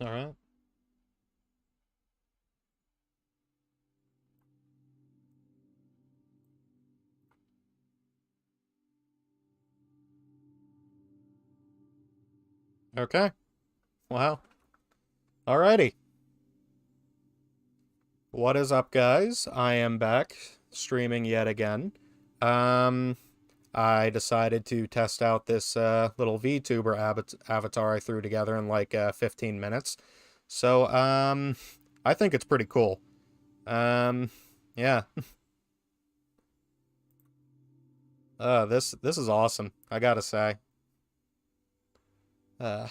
All right. Okay. Wow. Alrighty. What is up, guys? I am back streaming yet again. Um, I decided to test out this little VTuber avatar I threw together in like 15 minutes. So, I think it's pretty cool. Um, yeah. This is awesome, I gotta say. Uh,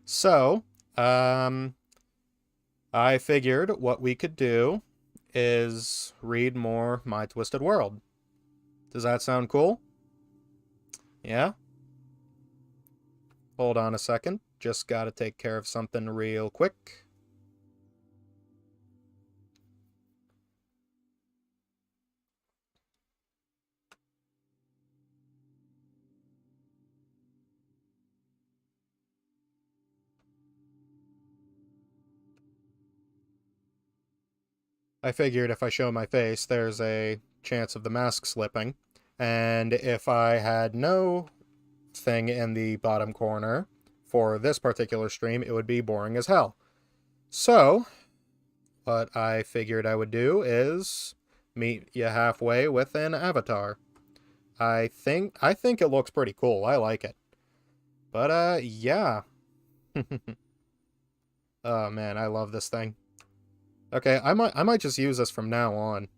so, um, I figured what we could do is read more My Twisted World. Does that sound cool? Yeah? Hold on a second. Just gotta take care of something real quick. I figured if I show my face, there's a chance of the mask slipping. And if I had no thing in the bottom corner for this particular stream, it would be boring as hell. So, what I figured I would do is meet you halfway with an avatar. I think it looks pretty cool. I like it. But yeah. Oh man, I love this thing. Okay, I might just use this from now on.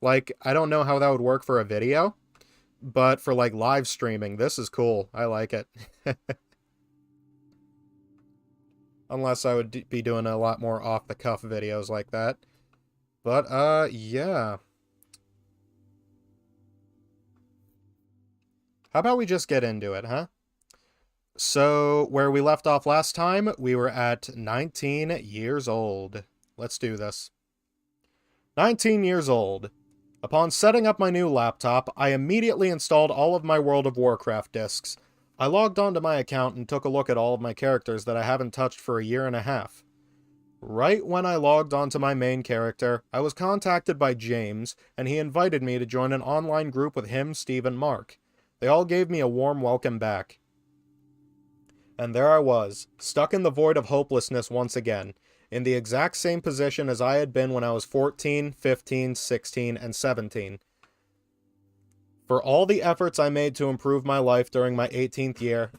Like, I don't know how that would work for a video, but for like live streaming, this is cool. I like it. Unless I would be doing a lot more off-the-cuff videos like that. But, yeah. How about we just get into it, huh? So, where we left off last time, we were at 19 years old. Let's do this. 19 years old. Upon setting up my new laptop, I immediately installed all of my World of Warcraft discs. I logged onto my account and took a look at all of my characters that I haven't touched for a year and a half. Right when I logged onto my main character, I was contacted by James, and he invited me to join an online group with him, Steve, and Mark. They all gave me a warm welcome back. And there I was, stuck in the void of hopelessness once again, in the exact same position as I had been when I was 14, 15, 16, and 17. For all the efforts I made to improve my life during my 18th year...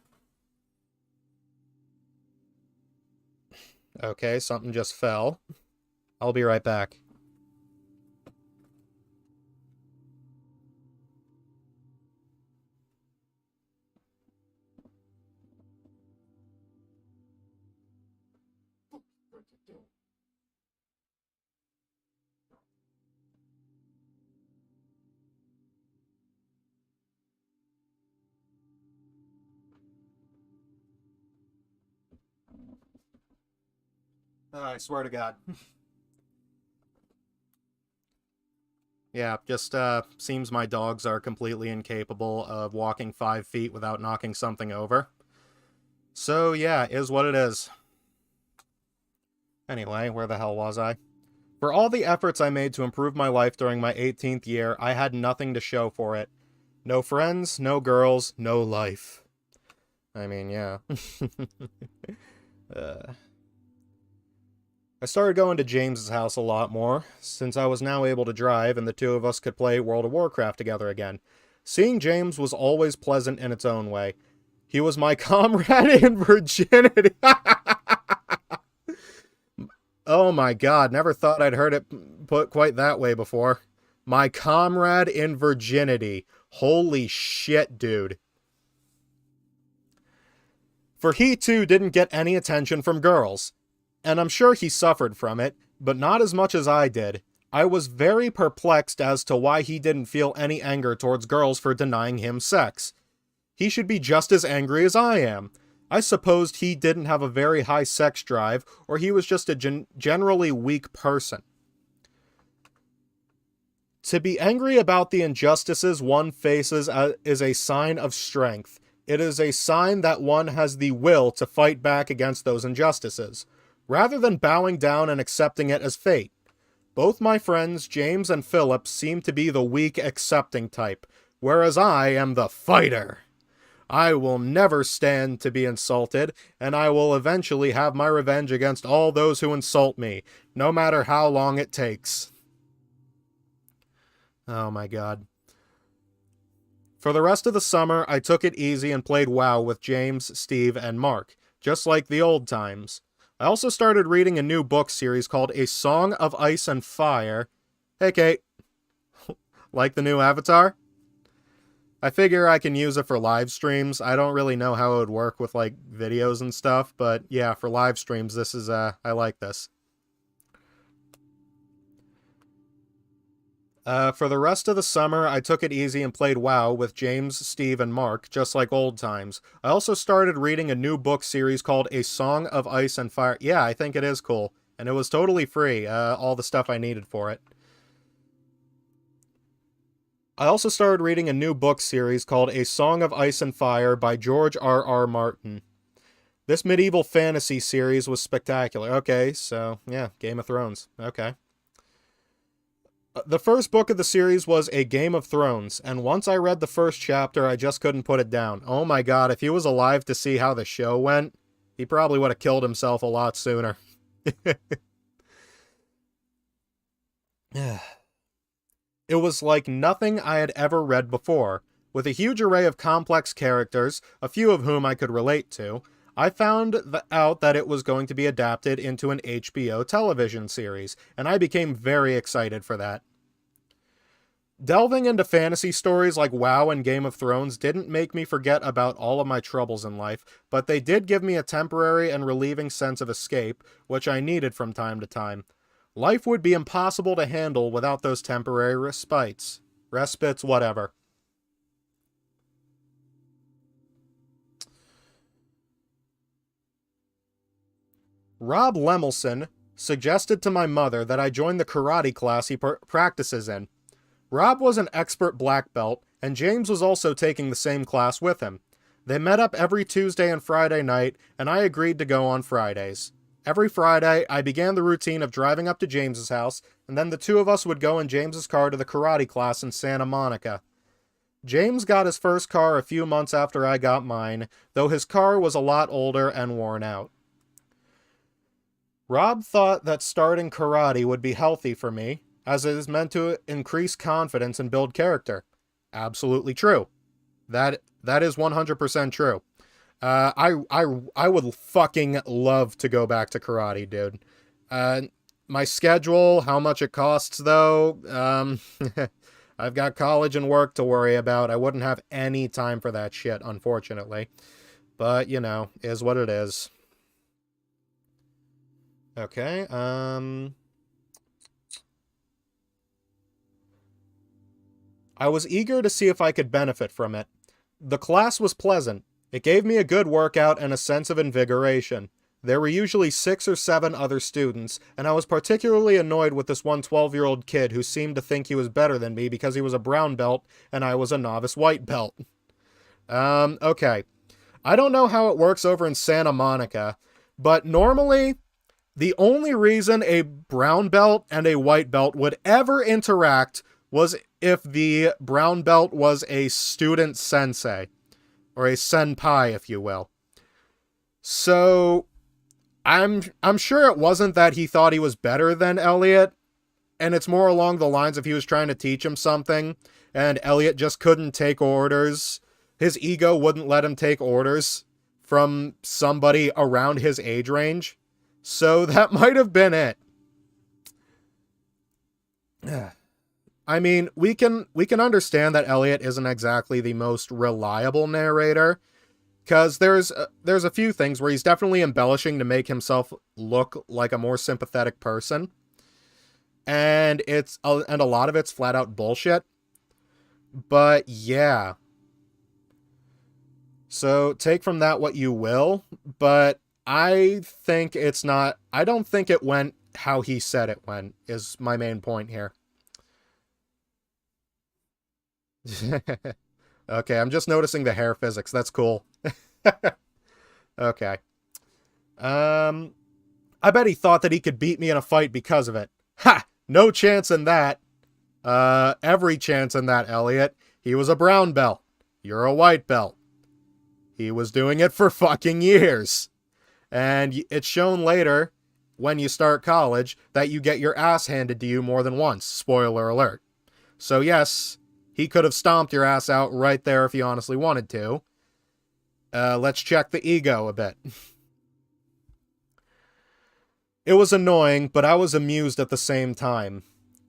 Okay, something just fell. I'll be right back. I swear to God. Yeah, just seems my dogs are completely incapable of walking 5 feet without knocking something over. So yeah, is what it is. Anyway, where the hell was I? For all the efforts I made to improve my life during my 18th year, I had nothing to show for it. No friends, no girls, no life. I mean, yeah. uh, I started going to James's house a lot more, since I was now able to drive and the two of us could play World of Warcraft together again. Seeing James was always pleasant in its own way. He was my comrade in virginity. Oh my god, never thought I'd heard it put quite that way before. My comrade in virginity. Holy shit, dude. For he too didn't get any attention from girls. And I'm sure he suffered from it, but not as much as I did. I was very perplexed as to why he didn't feel any anger towards girls for denying him sex. He should be just as angry as I am. I supposed he didn't have a very high sex drive, or he was just a generally weak person. To be angry about the injustices one faces is a sign of strength. It is a sign that one has the will to fight back against those injustices, rather than bowing down and accepting it as fate. Both my friends, James and Philip, seem to be the weak, accepting type, whereas I am the fighter. I will never stand to be insulted, and I will eventually have my revenge against all those who insult me, no matter how long it takes. Oh my god. For the rest of the summer, I took it easy and played WoW with James, Steve, and Mark, just like the old times. I also started reading a new book series called A Song of Ice and Fire. Hey, Kate. Like the new Avatar? I figure I can use it for live streams. I don't really know how it would work with, like, videos and stuff, but yeah, for live streams, this is, I like this. For the rest of the summer, I took it easy and played WoW with James, Steve, and Mark, just like old times. I also started reading a new book series called A Song of Ice and Fire. Yeah, I think it is cool. And it was totally free, all the stuff I needed for it. I also started reading a new book series called A Song of Ice and Fire by George R.R. Martin. This medieval fantasy series was spectacular. Okay, so, yeah, Game of Thrones. Okay. The first book of the series was A Game of Thrones, and once I read the first chapter, I just couldn't put it down. Oh my god, if he was alive to see how the show went, he probably would have killed himself a lot sooner. It was like nothing I had ever read before. With a huge array of complex characters, a few of whom I could relate to, I found out that it was going to be adapted into an HBO television series, and I became very excited for that. Delving into fantasy stories like WoW and Game of Thrones didn't make me forget about all of my troubles in life, but they did give me a temporary and relieving sense of escape, which I needed from time to time. Life would be impossible to handle without those temporary respites. Respites, whatever. Rob Lemelson suggested to my mother that I join the karate class he practices in. Rob was an expert black belt, and James was also taking the same class with him. They met up every Tuesday and Friday night, and I agreed to go on Fridays. Every Friday, I began the routine of driving up to James's house, and then the two of us would go in James's car to the karate class in Santa Monica. James got his first car a few months after I got mine, though his car was a lot older and worn out. Rob thought that starting karate would be healthy for me, as it is meant to increase confidence and build character. Absolutely true. That is 100% true. I would fucking love to go back to karate, dude. My schedule, how much it costs, though, I've got college and work to worry about. I wouldn't have any time for that shit, unfortunately. But, you know, is what it is. Okay, I was eager to see if I could benefit from it. The class was pleasant. It gave me a good workout and a sense of invigoration. There were usually 6 or 7 other students, and I was particularly annoyed with this one 12-year-old kid who seemed to think he was better than me because he was a brown belt and I was a novice white belt. Okay. I don't know how it works over in Santa Monica, but normally the only reason a brown belt and a white belt would ever interact was if the brown belt was a student sensei, or a senpai, if you will. So, I'm sure it wasn't that he thought he was better than Elliot, and it's more along the lines of he was trying to teach him something, and Elliot just couldn't take orders. His ego wouldn't let him take orders from somebody around his age range. So that might have been it. I mean, we can understand that Elliot isn't exactly the most reliable narrator, because there's a few things where he's definitely embellishing to make himself look like a more sympathetic person, and a lot of it's flat out bullshit. But yeah, so take from that what you will, but I don't think it went how he said it went, is my main point here. Okay, I'm just noticing the hair physics. That's cool. Okay. I bet he thought that he could beat me in a fight because of it. Ha! No chance in that. Every chance in that, Elliot. He was a brown belt. You're a white belt. He was doing it for fucking years. And it's shown later, when you start college, that you get your ass handed to you more than once. Spoiler alert. So yes, he could have stomped your ass out right there if he honestly wanted to. Let's check the ego a bit. It was annoying, but I was amused at the same time.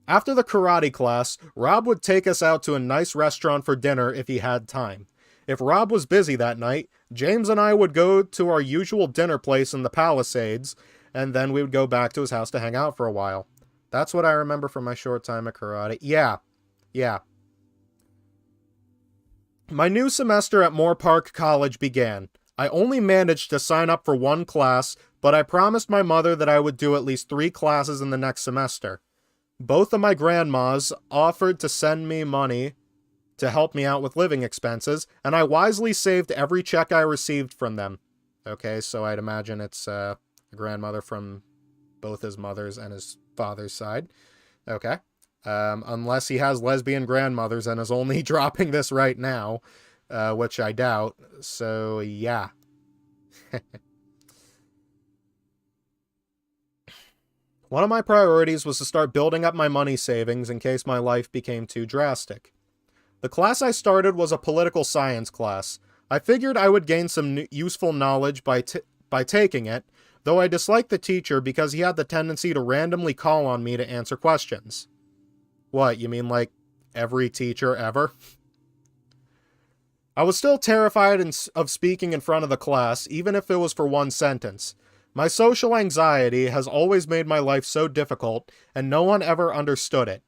After the karate class, Rob would take us out to a nice restaurant for dinner if he had time. If Rob was busy that night, James and I would go to our usual dinner place in the Palisades, and then we would go back to his house to hang out for a while. That's what I remember from my short time at karate. Yeah. My new semester at Moore Park College began. I only managed to sign up for one class, but I promised my mother that I would do at least 3 classes in the next semester. Both of my grandmas offered to send me money to help me out with living expenses, and I wisely saved every check I received from them. Okay, so I'd imagine it's a grandmother from both his mother's and his father's side. Okay. Unless he has lesbian grandmothers and is only dropping this right now, which I doubt. So, yeah. One of my priorities was to start building up my money savings in case my life became too drastic. The class I started was a political science class. I figured I would gain some useful knowledge by taking it, though I disliked the teacher because he had the tendency to randomly call on me to answer questions. What, you mean like every teacher ever? I was still terrified of speaking in front of the class, even if it was for one sentence. My social anxiety has always made my life so difficult, and no one ever understood it.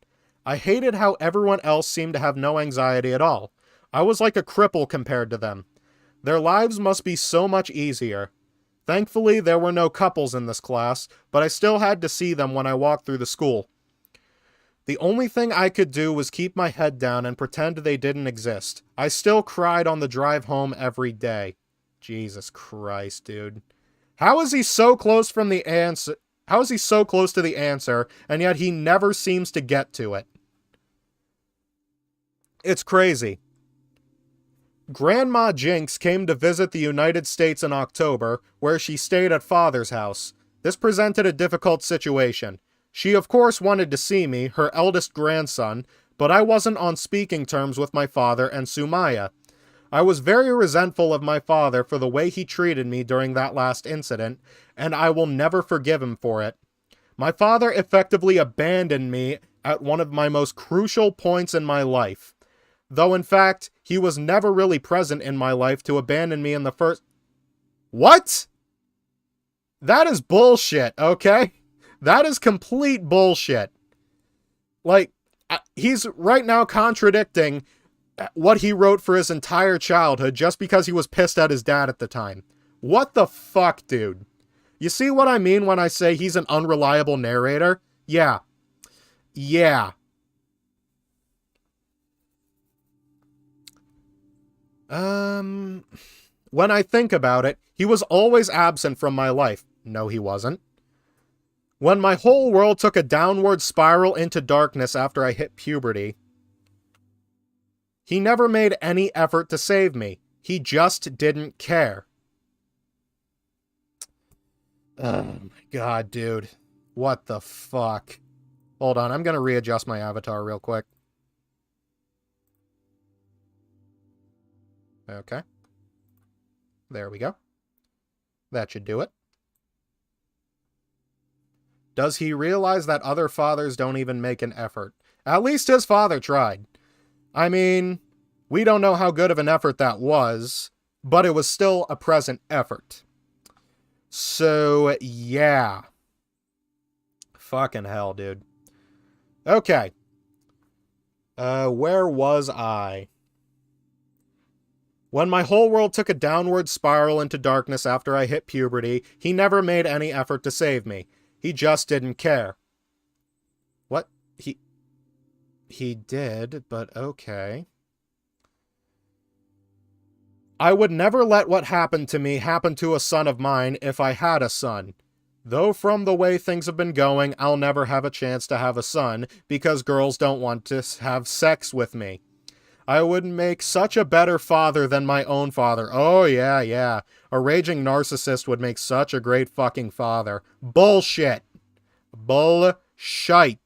I hated how everyone else seemed to have no anxiety at all. I was like a cripple compared to them. Their lives must be so much easier. Thankfully, there were no couples in this class, but I still had to see them when I walked through the school. The only thing I could do was keep my head down and pretend they didn't exist. I still cried on the drive home every day. Jesus Christ, dude. How is he so close from the answer? How is he so close to the answer, and yet he never seems to get to it? It's crazy. Grandma Jinx came to visit the United States in October, where she stayed at Father's house. This presented a difficult situation. She of course wanted to see me, her eldest grandson, but I wasn't on speaking terms with my father and Sumaya. I was very resentful of my father for the way he treated me during that last incident, and I will never forgive him for it. My father effectively abandoned me at one of my most crucial points in my life. Though in fact, he was never really present in my life to abandon me in the first... What? That is bullshit, okay? That is complete bullshit. Like, he's right now contradicting what he wrote for his entire childhood just because he was pissed at his dad at the time. What the fuck, dude? You see what I mean when I say he's an unreliable narrator? Yeah. When I think about it, he was always absent from my life. No, he wasn't. When my whole world took a downward spiral into darkness after I hit puberty, he never made any effort to save me. He just didn't care. Oh my god, dude. What the fuck? Hold on, I'm gonna readjust my avatar real quick. Okay. There we go. That should do it. Does he realize that other fathers don't even make an effort? At least his father tried. I mean, we don't know how good of an effort that was, but it was still a present effort. So, yeah. Fucking hell, dude. Okay. Where was I? When my whole world took a downward spiral into darkness after I hit puberty, he never made any effort to save me. He just didn't care. What? He did, but okay. I would never let what happened to me happen to a son of mine if I had a son. Though from the way things have been going, I'll never have a chance to have a son because girls don't want to have sex with me. I would make such a better father than my own father. Oh, yeah, yeah. A raging narcissist would make such a great fucking father. Bullshit. Bullshit.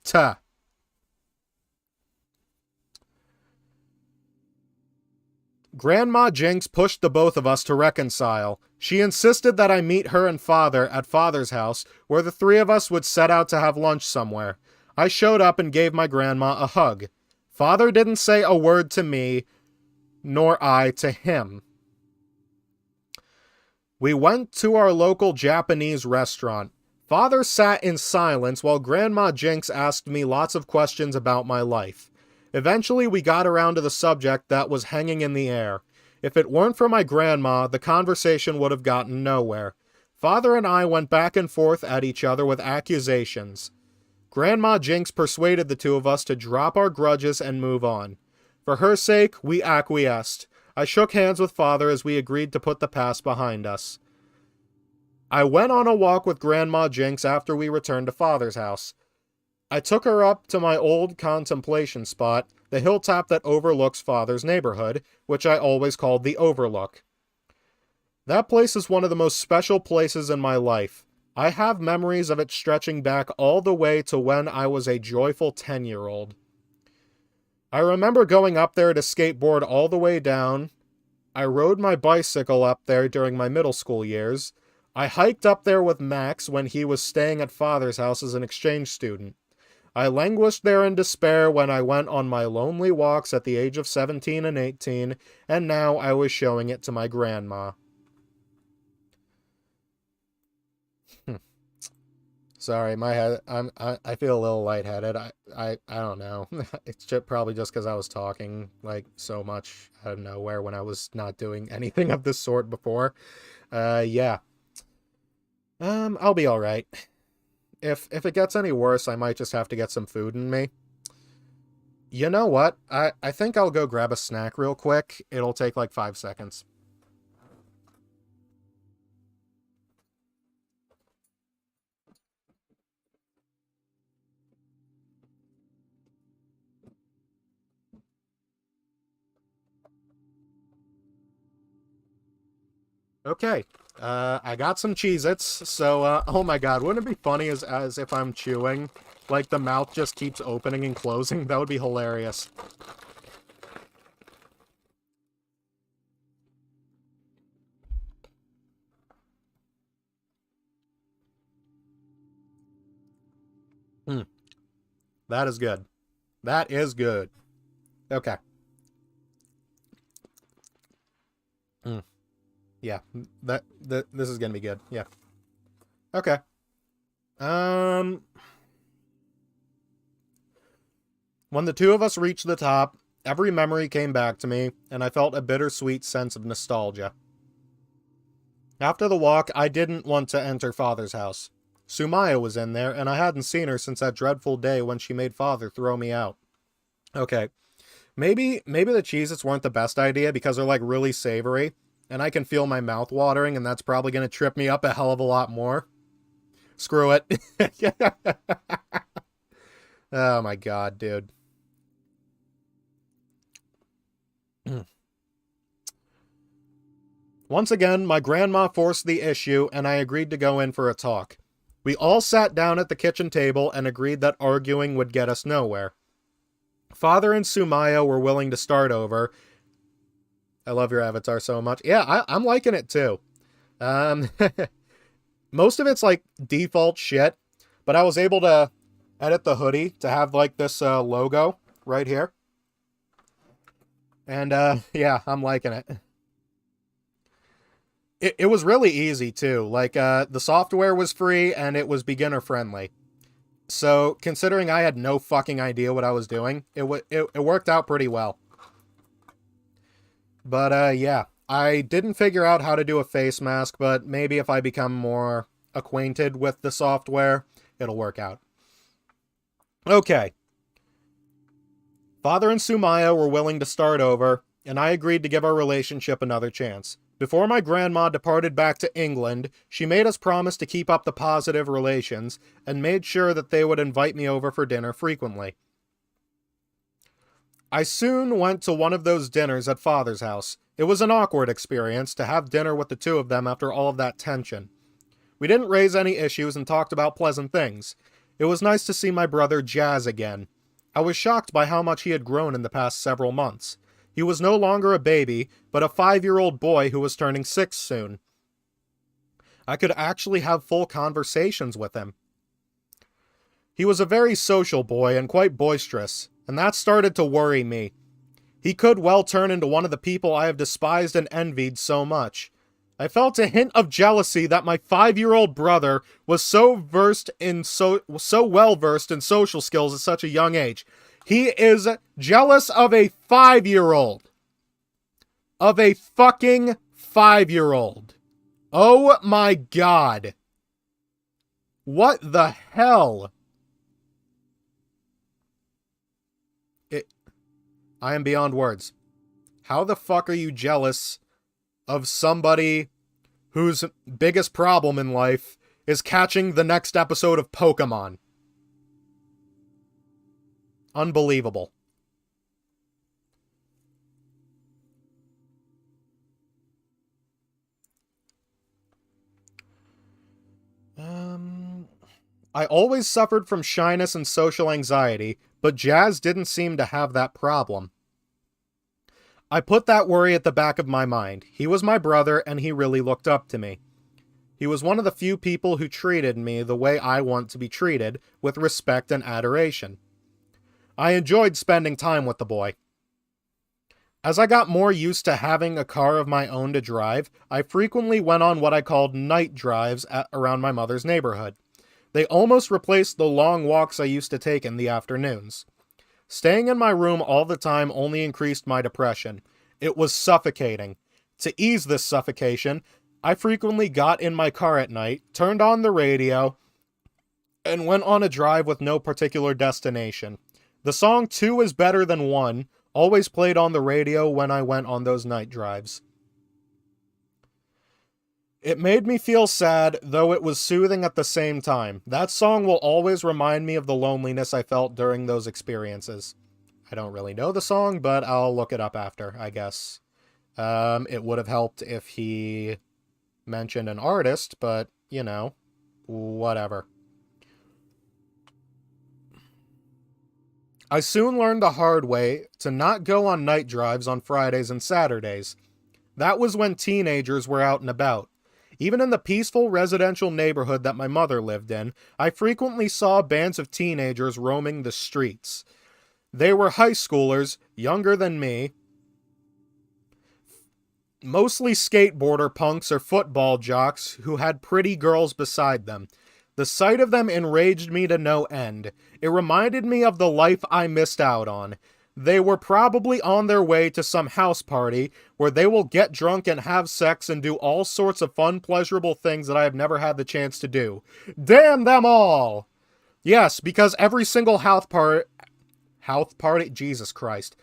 Grandma Jinx pushed the both of us to reconcile. She insisted that I meet her and father at father's house, where the three of us would set out to have lunch somewhere. I showed up and gave my grandma a hug. Father didn't say a word to me, nor I to him. We went to our local Japanese restaurant. Father sat in silence while Grandma Jinx asked me lots of questions about my life. Eventually, we got around to the subject that was hanging in the air. If it weren't for my grandma, the conversation would have gotten nowhere. Father and I went back and forth at each other with accusations. Grandma Jinx persuaded the two of us to drop our grudges and move on. For her sake, we acquiesced. I shook hands with Father as we agreed to put the past behind us. I went on a walk with Grandma Jinx after we returned to Father's house. I took her up to my old contemplation spot, the hilltop that overlooks Father's neighborhood, which I always called the Overlook. That place is one of the most special places in my life. I have memories of it stretching back all the way to when I was a joyful 10-year-old. I remember going up there to skateboard all the way down. I rode my bicycle up there during my middle school years. I hiked up there with Max when he was staying at Father's house as an exchange student. I languished there in despair when I went on my lonely walks at the age of 17 and 18, and now I was showing it to my grandma. Sorry, my head. I feel a little lightheaded. I don't know. It's probably just because I was talking like so much out of nowhere when I was not doing anything of this sort before. Yeah. I'll be all right. If it gets any worse, I might just have to get some food in me. You know what? I think I'll go grab a snack real quick. It'll take like 5 seconds. Okay, I got some Cheez-Its, so, oh my god, wouldn't it be funny as if I'm chewing? Like, the mouth just keeps opening and closing? That would be hilarious. That is good. That is good. Okay. Yeah, this is gonna be good. Yeah. Okay. When the two of us reached the top, every memory came back to me, and I felt a bittersweet sense of nostalgia. After the walk, I didn't want to enter Father's house. Sumaya was in there, and I hadn't seen her since that dreadful day when she made Father throw me out. Okay. Maybe the Cheez-Its weren't the best idea because they're like really savory. And I can feel my mouth watering, and that's probably going to trip me up a hell of a lot more. Screw it. Oh my god, dude. Once again, my grandma forced the issue, and I agreed to go in for a talk. We all sat down at the kitchen table and agreed that arguing would get us nowhere. Father and Sumaya were willing to start over. I love your avatar so much. Yeah, I'm liking it too. Most of it's like default shit, but I was able to edit the hoodie to have like this logo right here. And yeah, I'm liking it. It was really easy too. Like the software was free and it was beginner friendly. So considering I had no fucking idea what I was doing, it worked out pretty well. But, yeah, I didn't figure out how to do a face mask, but maybe if I become more acquainted with the software, it'll work out. Okay. Father and Sumaya were willing to start over. and I agreed to give our relationship another chance. Before my grandma departed back to England, she made us promise to keep up the positive relations, and made sure that they would invite me over for dinner frequently. I soon went to one of those dinners at Father's house. It was an awkward experience to have dinner with the two of them after all of that tension. We didn't raise any issues and talked about pleasant things. It was nice to see my brother Jazz again. I was shocked by how much he had grown in the past several months. He was no longer a baby, but a 5-year-old boy who was turning 6 soon. I could actually have full conversations with him. He was a very social boy and quite boisterous, and that started to worry me. He could well turn into one of the people I have despised and envied so much. I felt a hint of jealousy that my 5-year-old brother was so well versed in social skills at such a young age. He is jealous of a 5-year-old. Of a fucking 5-year-old. Oh my god. What the hell? I am beyond words. How the fuck are you jealous of somebody whose biggest problem in life is catching the next episode of Pokemon? Unbelievable. I always suffered from shyness and social anxiety, but Jazz didn't seem to have that problem. I put that worry at the back of my mind. He was my brother, and he really looked up to me. He was one of the few people who treated me the way I want to be treated, with respect and adoration. I enjoyed spending time with the boy. As I got more used to having a car of my own to drive, I frequently went on what I called night drives around my mother's neighborhood. They almost replaced the long walks I used to take in the afternoons. Staying in my room all the time only increased my depression. It was suffocating. To ease this suffocation, I frequently got in my car at night, turned on the radio, and went on a drive with no particular destination. The song 2 is Better Than 1 always played on the radio when I went on those night drives. It made me feel sad, though it was soothing at the same time. That song will always remind me of the loneliness I felt during those experiences. I don't really know the song, but I'll look it up after, I guess. It would have helped if he mentioned an artist, but, you know, whatever. I soon learned the hard way to not go on night drives on Fridays and Saturdays. That was when teenagers were out and about. Even in the peaceful residential neighborhood that my mother lived in, I frequently saw bands of teenagers roaming the streets. They were high schoolers, younger than me, mostly skateboarder punks or football jocks who had pretty girls beside them. The sight of them enraged me to no end. It reminded me of the life I missed out on. They were probably on their way to some house party where they will get drunk and have sex and do all sorts of fun, pleasurable things that I have never had the chance to do. Damn them all! Yes, because every single house party, Jesus Christ.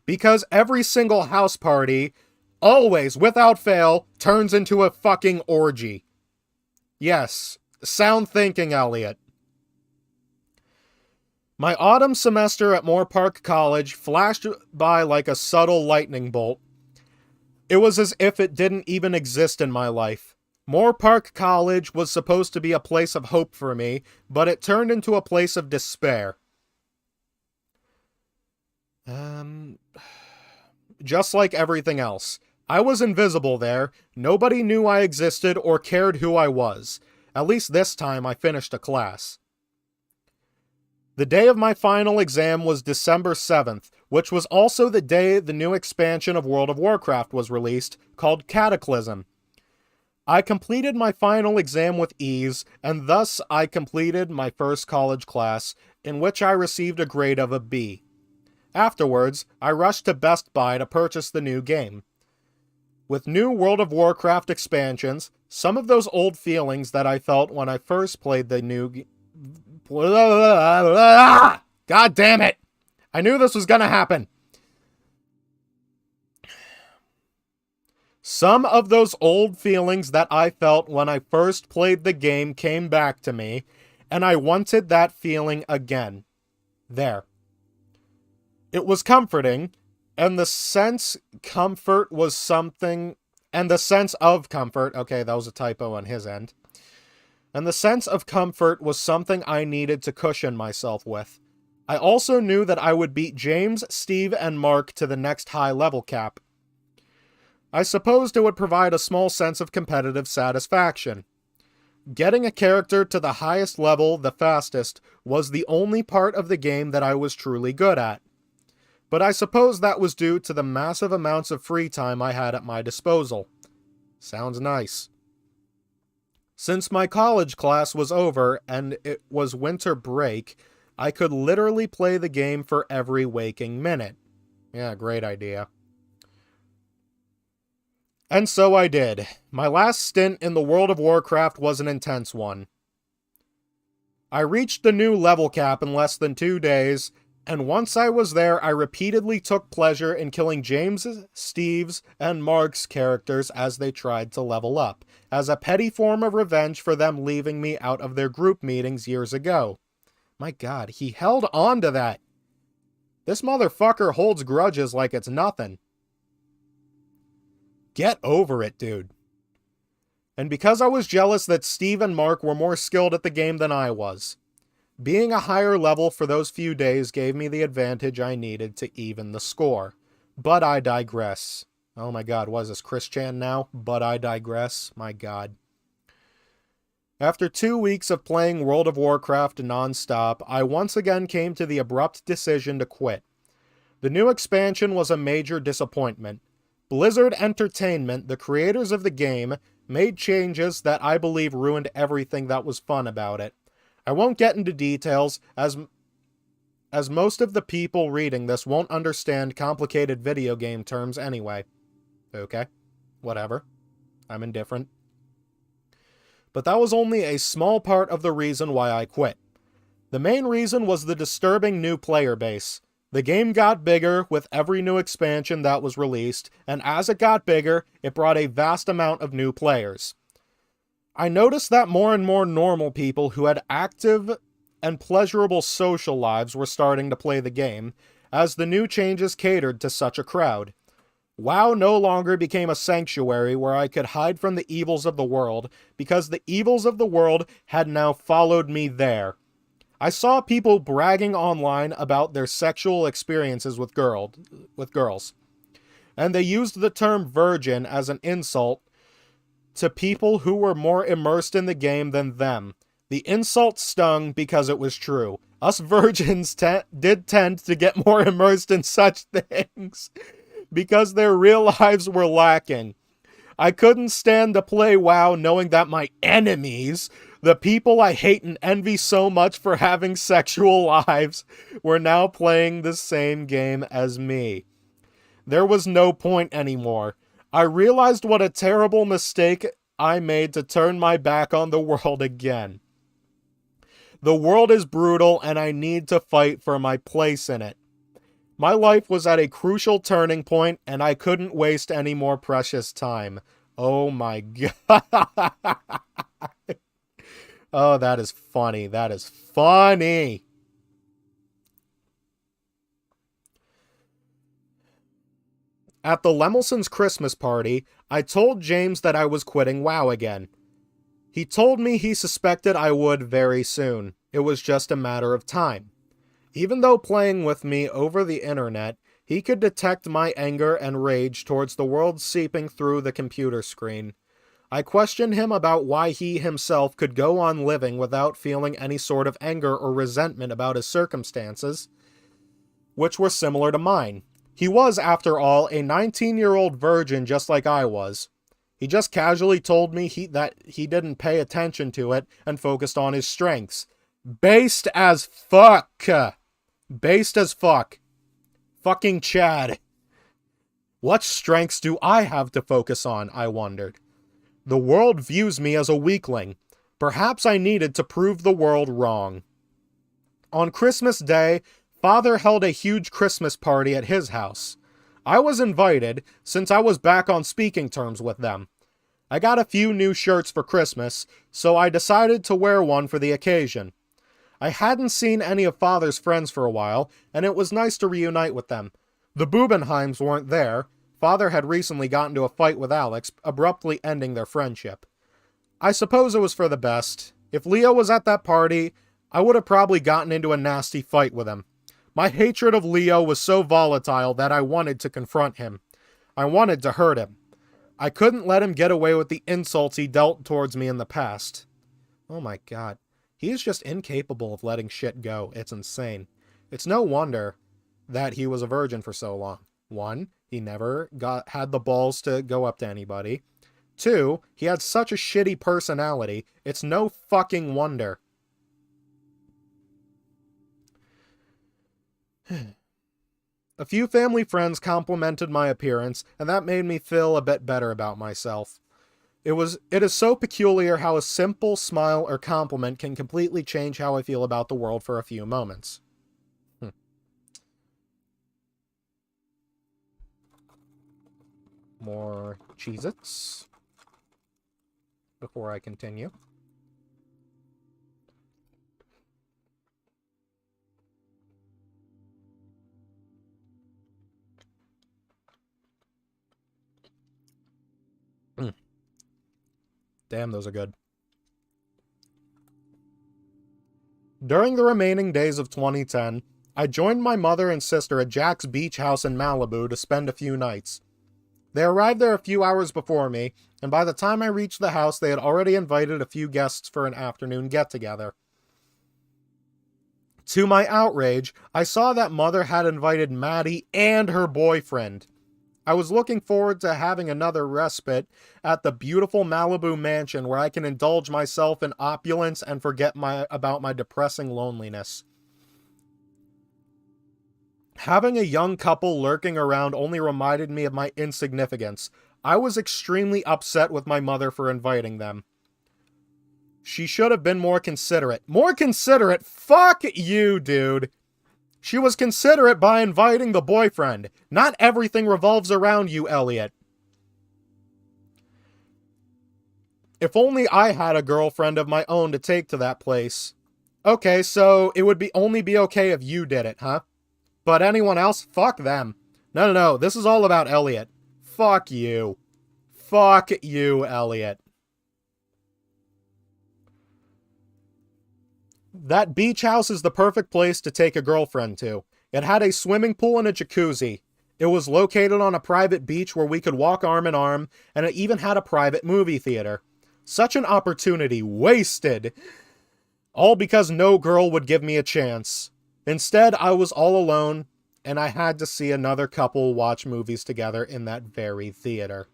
Because every single house party, always, without fail, turns into a fucking orgy. Yes, sound thinking, Elliot. My autumn semester at Moore Park College flashed by like a subtle lightning bolt. It was as if it didn't even exist in my life. Moore Park College was supposed to be a place of hope for me, but it turned into a place of despair. Just like everything else. I was invisible there. Nobody knew I existed or cared who I was. At least this time I finished a class. The day of my final exam was December 7th, which was also the day the new expansion of World of Warcraft was released, called Cataclysm. I completed my final exam with ease, and thus I completed my first college class, in which I received a grade of a B. Afterwards, I rushed to Best Buy to purchase the new game. With new World of Warcraft expansions, some of those old feelings that I felt when I first played the new God damn it! I knew this was gonna happen. Some of those old feelings that I felt when I first played the game came back to me, and I wanted that feeling again. There. It was comforting, and the sense of comfort, okay, that was a typo on his end. And the sense of comfort was something I needed to cushion myself with. I also knew that I would beat James, Steve, and Mark to the next high level cap. I supposed it would provide a small sense of competitive satisfaction. Getting a character to the highest level the fastest was the only part of the game that I was truly good at. But I suppose that was due to the massive amounts of free time I had at my disposal. Sounds nice. Since my college class was over and it was winter break, I could literally play the game for every waking minute. Yeah, great idea. And so I did. My last stint in the World of Warcraft was an intense one. I reached the new level cap in less than 2 days, and once I was there, I repeatedly took pleasure in killing James's, Steve's, and Mark's characters as they tried to level up, as a petty form of revenge for them leaving me out of their group meetings years ago. My god, he held on to that. This motherfucker holds grudges like it's nothing. Get over it, dude. And because I was jealous that Steve and Mark were more skilled at the game than I was. Being a higher level for those few days gave me the advantage I needed to even the score. But I digress. Oh my god, what is this, Chris Chan now? But I digress. My god. After 2 weeks of playing World of Warcraft non-stop, I once again came to the abrupt decision to quit. The new expansion was a major disappointment. Blizzard Entertainment, the creators of the game, made changes that I believe ruined everything that was fun about it. I won't get into details, as most of the people reading this won't understand complicated video game terms anyway. Okay, whatever. I'm indifferent. But that was only a small part of the reason why I quit. The main reason was the disturbing new player base. The game got bigger with every new expansion that was released, and as it got bigger, it brought a vast amount of new players. I noticed that more and more normal people who had active and pleasurable social lives were starting to play the game, as the new changes catered to such a crowd. WoW no longer became a sanctuary where I could hide from the evils of the world, because the evils of the world had now followed me there. I saw people bragging online about their sexual experiences with girls. And they used the term virgin as an insult to people who were more immersed in the game than them. The insult stung because it was true. Us virgins did tend to get more immersed in such things because their real lives were lacking. I couldn't stand to play WoW knowing that my enemies, the people I hate and envy so much for having sexual lives, were now playing the same game as me. There was no point anymore. I realized what a terrible mistake I made to turn my back on the world again. The world is brutal and I need to fight for my place in it. My life was at a crucial turning point and I couldn't waste any more precious time. Oh my god. Oh, that is funny. That is funny. At the Lemelsons' Christmas party, I told James that I was quitting WoW again. He told me he suspected I would very soon. It was just a matter of time. Even though playing with me over the internet, he could detect my anger and rage towards the world seeping through the computer screen. I questioned him about why he himself could go on living without feeling any sort of anger or resentment about his circumstances, which were similar to mine. He was, after all, a 19-year-old virgin just like I was. He just casually told me that he didn't pay attention to it and focused on his strengths. Based as fuck. Based as fuck. Fucking Chad. What strengths do I have to focus on, I wondered. The world views me as a weakling. Perhaps I needed to prove the world wrong. On Christmas Day, Father held a huge Christmas party at his house. I was invited since I was back on speaking terms with them. I got a few new shirts for Christmas, so I decided to wear one for the occasion. I hadn't seen any of Father's friends for a while, and it was nice to reunite with them. The Bubenheims weren't there. Father had recently gotten into a fight with Alex, abruptly ending their friendship. I suppose it was for the best. If Leo was at that party, I would have probably gotten into a nasty fight with him. My hatred of Leo was so volatile that I wanted to confront him. I wanted to hurt him. I couldn't let him get away with the insults he dealt towards me in the past. Oh my god. He is just incapable of letting shit go. It's insane. It's no wonder that he was a virgin for so long. 1, he never had the balls to go up to anybody. 2, he had such a shitty personality. It's no fucking wonder. A few family friends complimented my appearance, and that made me feel a bit better about myself. It is so peculiar how a simple smile or compliment can completely change how I feel about the world for a few moments. More Cheez-Its before I continue. Damn, those are good. During the remaining days of 2010, I joined my mother and sister at Jack's beach house in Malibu to spend a few nights. They arrived there a few hours before me, and by the time I reached the house, they had already invited a few guests for an afternoon get-together. To my outrage, I saw that Mother had invited Maddie and her boyfriend. I was looking forward to having another respite at the beautiful Malibu mansion where I can indulge myself in opulence and forget about my depressing loneliness. Having a young couple lurking around only reminded me of my insignificance. I was extremely upset with my mother for inviting them. She should have been more considerate. More considerate? Fuck you, dude. She was considerate by inviting the boyfriend. Not everything revolves around you, Elliot. If only I had a girlfriend of my own to take to that place. Okay, so it would only be okay if you did it, huh? But anyone else? Fuck them. No, this is all about Elliot. Fuck you. Fuck you, Elliot. That beach house is the perfect place to take a girlfriend to. It had a swimming pool and a jacuzzi. It was located on a private beach where we could walk arm in arm, and it even had a private movie theater. Such an opportunity wasted. All because no girl would give me a chance. Instead, I was all alone, and I had to see another couple watch movies together in that very theater.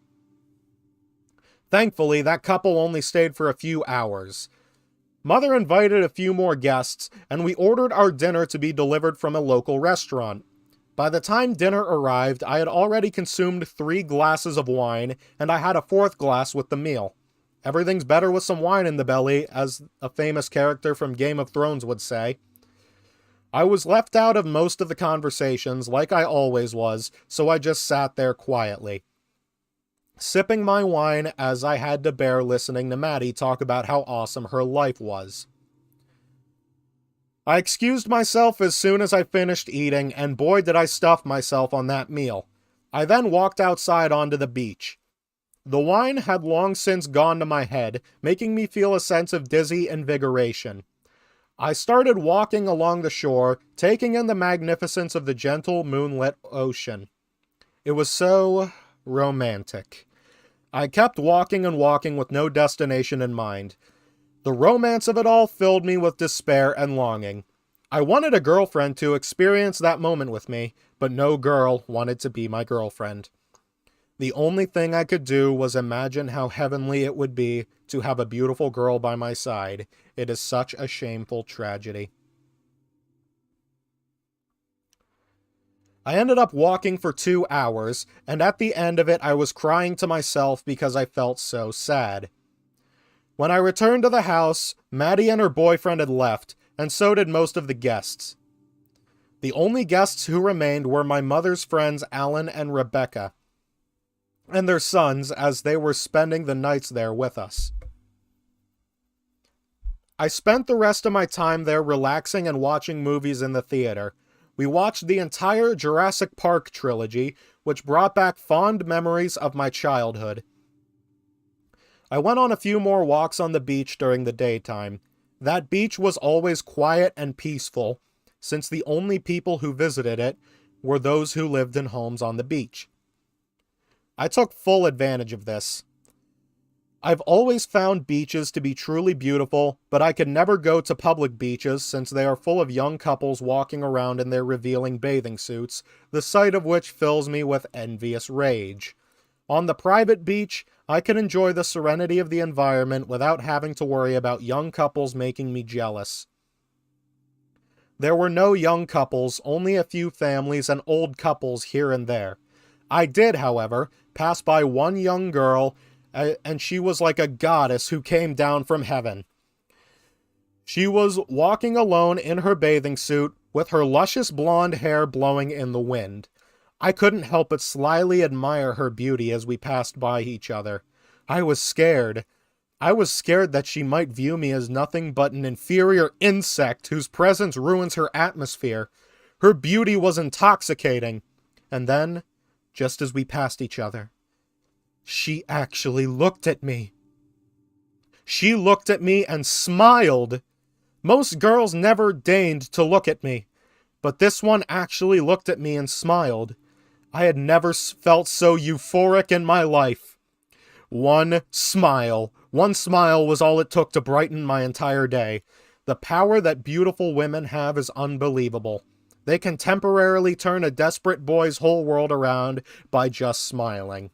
Thankfully, that couple only stayed for a few hours. Mother invited a few more guests, and we ordered our dinner to be delivered from a local restaurant. By the time dinner arrived, I had already consumed 3 glasses of wine, and I had a 4th glass with the meal. Everything's better with some wine in the belly, as a famous character from Game of Thrones would say. I was left out of most of the conversations, like I always was, so I just sat there quietly, sipping my wine as I had to bear listening to Maddie talk about how awesome her life was. I excused myself as soon as I finished eating, and boy did I stuff myself on that meal. I then walked outside onto the beach. The wine had long since gone to my head, making me feel a sense of dizzy invigoration. I started walking along the shore, taking in the magnificence of the gentle moonlit ocean. It was so romantic. I kept walking and walking with no destination in mind. The romance of it all filled me with despair and longing. I wanted a girlfriend to experience that moment with me, but no girl wanted to be my girlfriend. The only thing I could do was imagine how heavenly it would be to have a beautiful girl by my side. It is such a shameful tragedy. I ended up walking for 2 hours, and at the end of it I was crying to myself because I felt so sad. When I returned to the house, Maddie and her boyfriend had left, and so did most of the guests. The only guests who remained were my mother's friends Alan and Rebecca, and their sons, as they were spending the nights there with us. I spent the rest of my time there relaxing and watching movies in the theater. We watched the entire Jurassic Park trilogy, which brought back fond memories of my childhood. I went on a few more walks on the beach during the daytime. That beach was always quiet and peaceful, since the only people who visited it were those who lived in homes on the beach. I took full advantage of this. I've always found beaches to be truly beautiful, but I could never go to public beaches since they are full of young couples walking around in their revealing bathing suits, the sight of which fills me with envious rage. On the private beach, I can enjoy the serenity of the environment without having to worry about young couples making me jealous. There were no young couples, only a few families and old couples here and there. I did, however, pass by one young girl, and she was like a goddess who came down from heaven. She was walking alone in her bathing suit, with her luscious blonde hair blowing in the wind. I couldn't help but slyly admire her beauty as we passed by each other. I was scared. I was scared that she might view me as nothing but an inferior insect whose presence ruins her atmosphere. Her beauty was intoxicating. And then, just as we passed each other, she actually looked at me. She looked at me and smiled. Most girls never deigned to look at me, but this one actually looked at me and smiled. I had never felt so euphoric in my life. One smile was all it took to brighten my entire day. The power that beautiful women have is unbelievable. They can temporarily turn a desperate boy's whole world around by just smiling.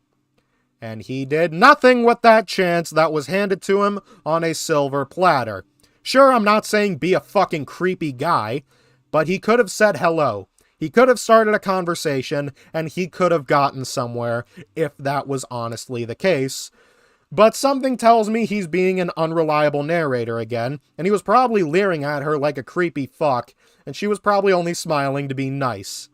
And he did nothing with that chance that was handed to him on a silver platter. Sure, I'm not saying be a fucking creepy guy, but he could have said hello. He could have started a conversation, and he could have gotten somewhere, if that was honestly the case. But something tells me he's being an unreliable narrator again, and he was probably leering at her like a creepy fuck, and she was probably only smiling to be nice.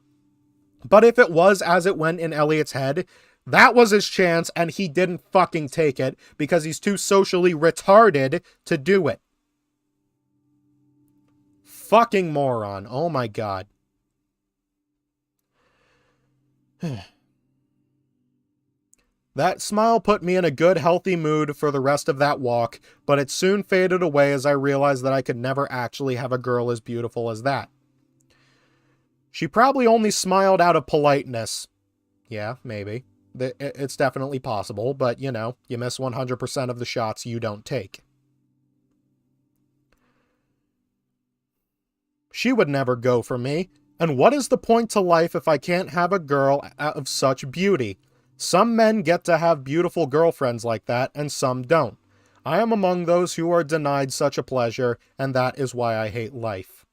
But if it was as it went in Elliot's head, that was his chance, and he didn't fucking take it, because he's too socially retarded to do it. Fucking moron. Oh my god. That smile put me in a good, healthy mood for the rest of that walk, but it soon faded away as I realized that I could never actually have a girl as beautiful as that. She probably only smiled out of politeness. Yeah, maybe. It's definitely possible, but, you know, you miss 100% of the shots you don't take. She would never go for me. And what is the point to life if I can't have a girl of such beauty? Some men get to have beautiful girlfriends like that, and some don't. I am among those who are denied such a pleasure, and that is why I hate life.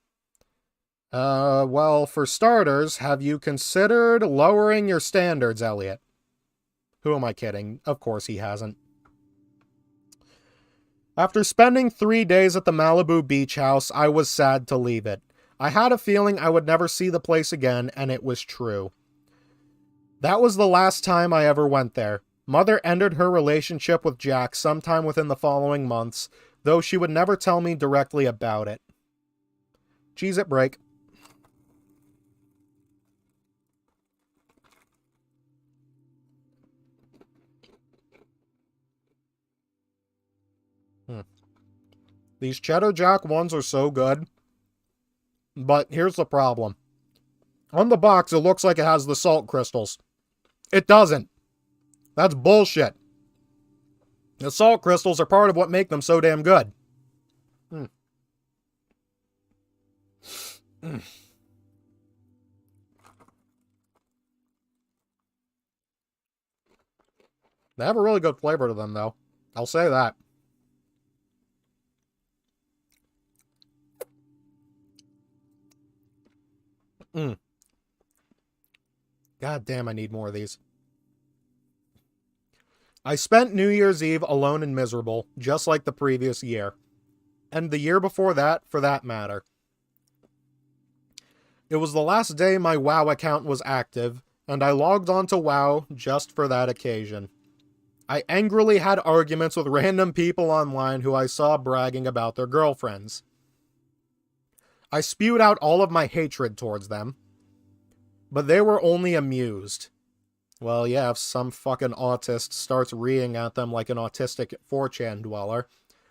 Well, for starters, have you considered lowering your standards, Elliot? Who am I kidding? Of course he hasn't. After spending 3 days at the Malibu beach house, I was sad to leave it. I had a feeling I would never see the place again, and it was true. That was the last time I ever went there. Mother ended her relationship with Jack sometime within the following months, though she would never tell me directly about it. Cheez-It break. These Cheddar Jack ones are so good. But here's the problem. On the box, it looks like it has the salt crystals. It doesn't. That's bullshit. The salt crystals are part of what make them so damn good. They have a really good flavor to them, though. I'll say that. God damn, I need more of these. I spent New Year's Eve alone and miserable, just like the previous year. And the year before that, for that matter. It was the last day my WoW account was active, and I logged on to WoW just for that occasion. I angrily had arguments with random people online who I saw bragging about their girlfriends. I spewed out all of my hatred towards them, but they were only amused. Well, yeah, if some fucking autist starts reeing at them like an autistic 4chan dweller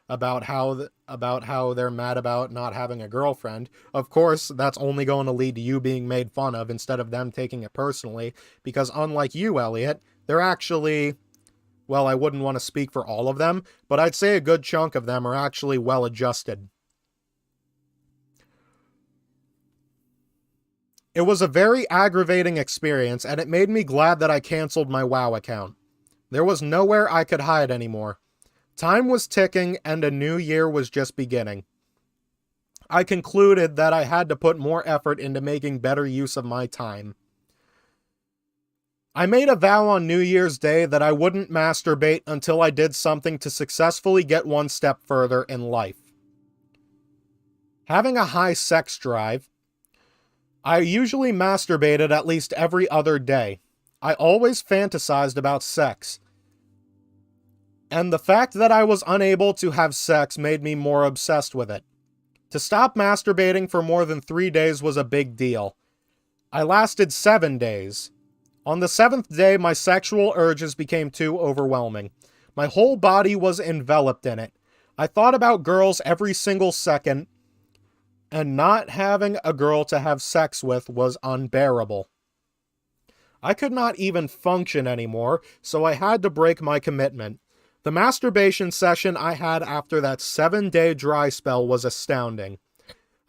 about how they're mad about not having a girlfriend, of course, that's only going to lead to you being made fun of instead of them taking it personally, because unlike you, Elliot, they're actually... Well, I wouldn't want to speak for all of them, but I'd say a good chunk of them are actually well-adjusted. It was a very aggravating experience, and it made me glad that I canceled my WoW account. There was nowhere I could hide anymore. Time was ticking, and a new year was just beginning. I concluded that I had to put more effort into making better use of my time. I made a vow on New Year's Day that I wouldn't masturbate until I did something to successfully get one step further in life. Having a high sex drive, I usually masturbated at least every other day. I always fantasized about sex. And the fact that I was unable to have sex made me more obsessed with it. To stop masturbating for more than 3 days was a big deal. I lasted 7 days. On the 7th day, my sexual urges became too overwhelming. My whole body was enveloped in it. I thought about girls every single second, and not having a girl to have sex with was unbearable. I could not even function anymore, so I had to break my commitment. The masturbation session I had after that 7-day dry spell was astounding.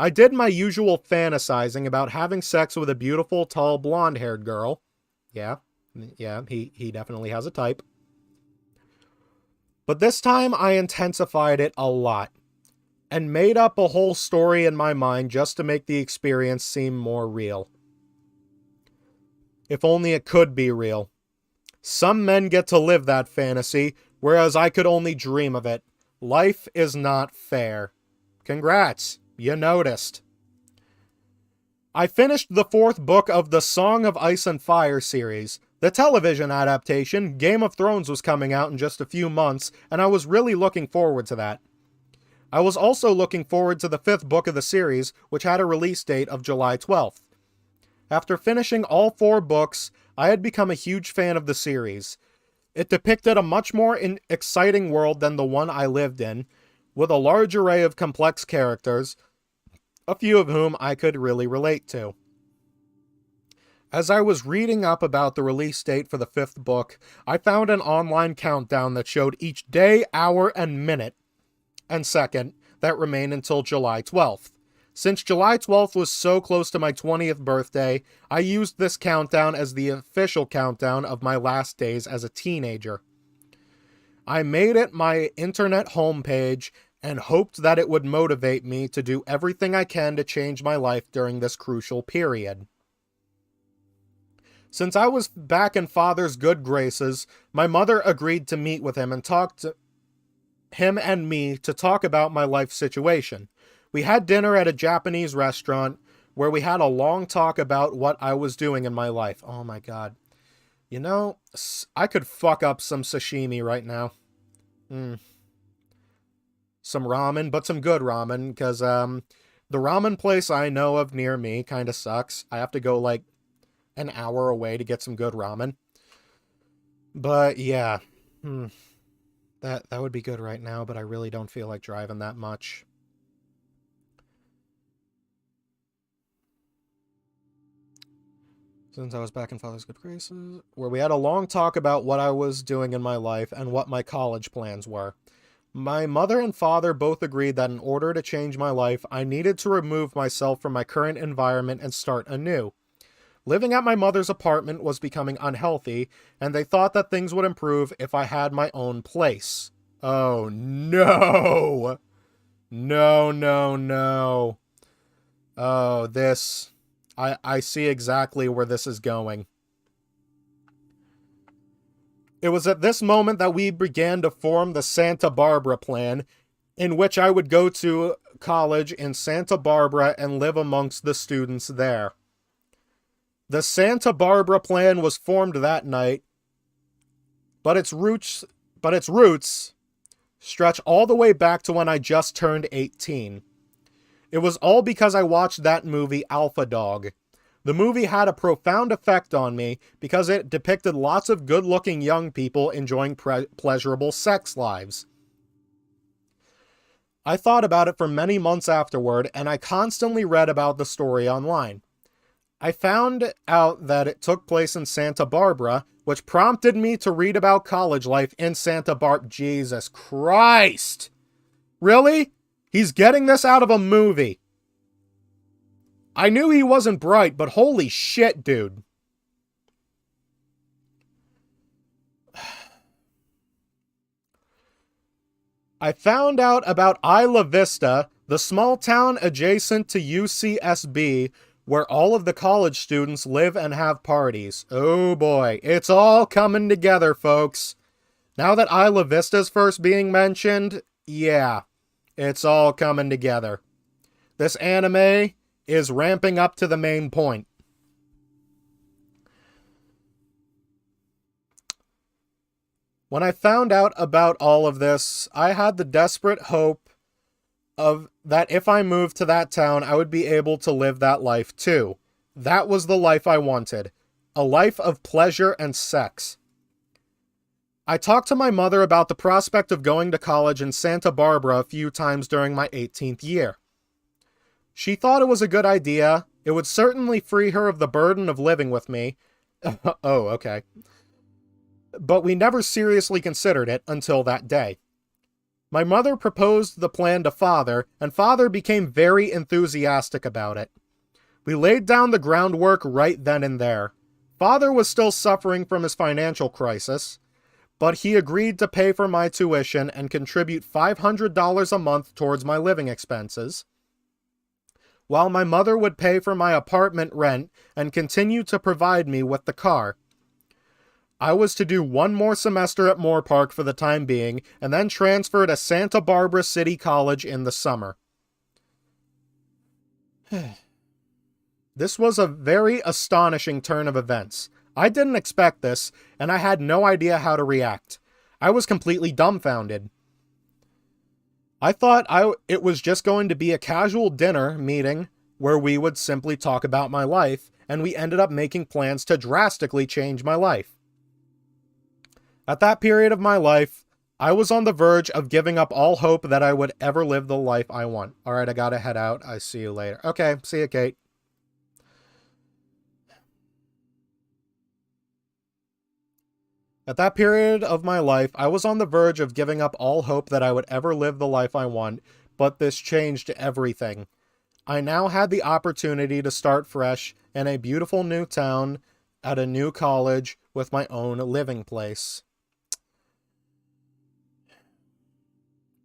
I did my usual fantasizing about having sex with a beautiful, tall, blonde-haired girl. Yeah, he definitely has a type. But this time I intensified it a lot, and made up a whole story in my mind just to make the experience seem more real. If only it could be real. Some men get to live that fantasy, whereas I could only dream of it. Life is not fair. Congrats, you noticed. I finished the 4th book of the Song of Ice and Fire series. The television adaptation, Game of Thrones, was coming out in just a few months, and I was really looking forward to that. I was also looking forward to the 5th book of the series, which had a release date of July 12th. After finishing all 4 books, I had become a huge fan of the series. It depicted a much more exciting world than the one I lived in, with a large array of complex characters, a few of whom I could really relate to. As I was reading up about the release date for the 5th book, I found an online countdown that showed each day, hour, and minute, and second, that remained until July 12th. Since July 12th was so close to my 20th birthday, I used this countdown as the official countdown of my last days as a teenager. I made it my internet homepage and hoped that it would motivate me to do everything I can to change my life during this crucial period. Since I was back in Father's good graces, my mother agreed to meet with him and talk to him and me to talk about my life situation. We had dinner at a Japanese restaurant where we had a long talk about what I was doing in my life. Oh my god. You know, I could fuck up some sashimi right now. Some ramen, but some good ramen, because the ramen place I know of near me kind of sucks. I have to go like an hour away to get some good ramen. But yeah, that would be good right now, but I really don't feel like driving that much. Since I was back in Father's good graces, where we had a long talk about what I was doing in my life and what my college plans were. My mother and father both agreed that in order to change my life, I needed to remove myself from my current environment and start anew. Living at my mother's apartment was becoming unhealthy, and they thought that things would improve if I had my own place. Oh, no! No, no, no. Oh, this... I see exactly where this is going. It was at this moment that we began to form the Santa Barbara plan, in which I would go to college in Santa Barbara and live amongst the students there. The Santa Barbara plan was formed that night, but its roots stretch all the way back to when I just turned 18. It was all because I watched that movie Alpha Dog. The movie had a profound effect on me because it depicted lots of good-looking young people enjoying pleasurable sex lives. I thought about it for many months afterward, and I constantly read about the story online. I found out that it took place in Santa Barbara, which prompted me to read about college life in Santa Barbara. Jesus Christ! Really? He's getting this out of a movie. I knew he wasn't bright, but holy shit, dude. I found out about Isla Vista, the small town adjacent to UCSB, where all of the college students live and have parties. Oh boy, it's all coming together, folks. Now that Isla Vista's first being mentioned, yeah, it's all coming together. This anime is ramping up to the main point. When I found out about all of this, I had the desperate hope of that if I moved to that town, I would be able to live that life too. That was the life I wanted. A life of pleasure and sex. I talked to my mother about the prospect of going to college in Santa Barbara a few times during my 18th year. She thought it was a good idea. It would certainly free her of the burden of living with me. Oh, okay. But we never seriously considered it until that day. My mother proposed the plan to Father, and Father became very enthusiastic about it. We laid down the groundwork right then and there. Father was still suffering from his financial crisis, but he agreed to pay for my tuition and contribute $500 a month towards my living expenses, while my mother would pay for my apartment rent and continue to provide me with the car. I was to do one more semester at Moorpark for the time being, and then transfer to Santa Barbara City College in the summer. This was a very astonishing turn of events. I didn't expect this, and I had no idea how to react. I was completely dumbfounded. I thought it was just going to be a casual dinner meeting where we would simply talk about my life, and we ended up making plans to drastically change my life. At that period of my life, I was on the verge of giving up all hope that I would ever live the life I want. Alright, I gotta head out. I see you later. Okay, see you, Kate. At that period of my life, I was on the verge of giving up all hope that I would ever live the life I want, but this changed everything. I now had the opportunity to start fresh in a beautiful new town at a new college with my own living place.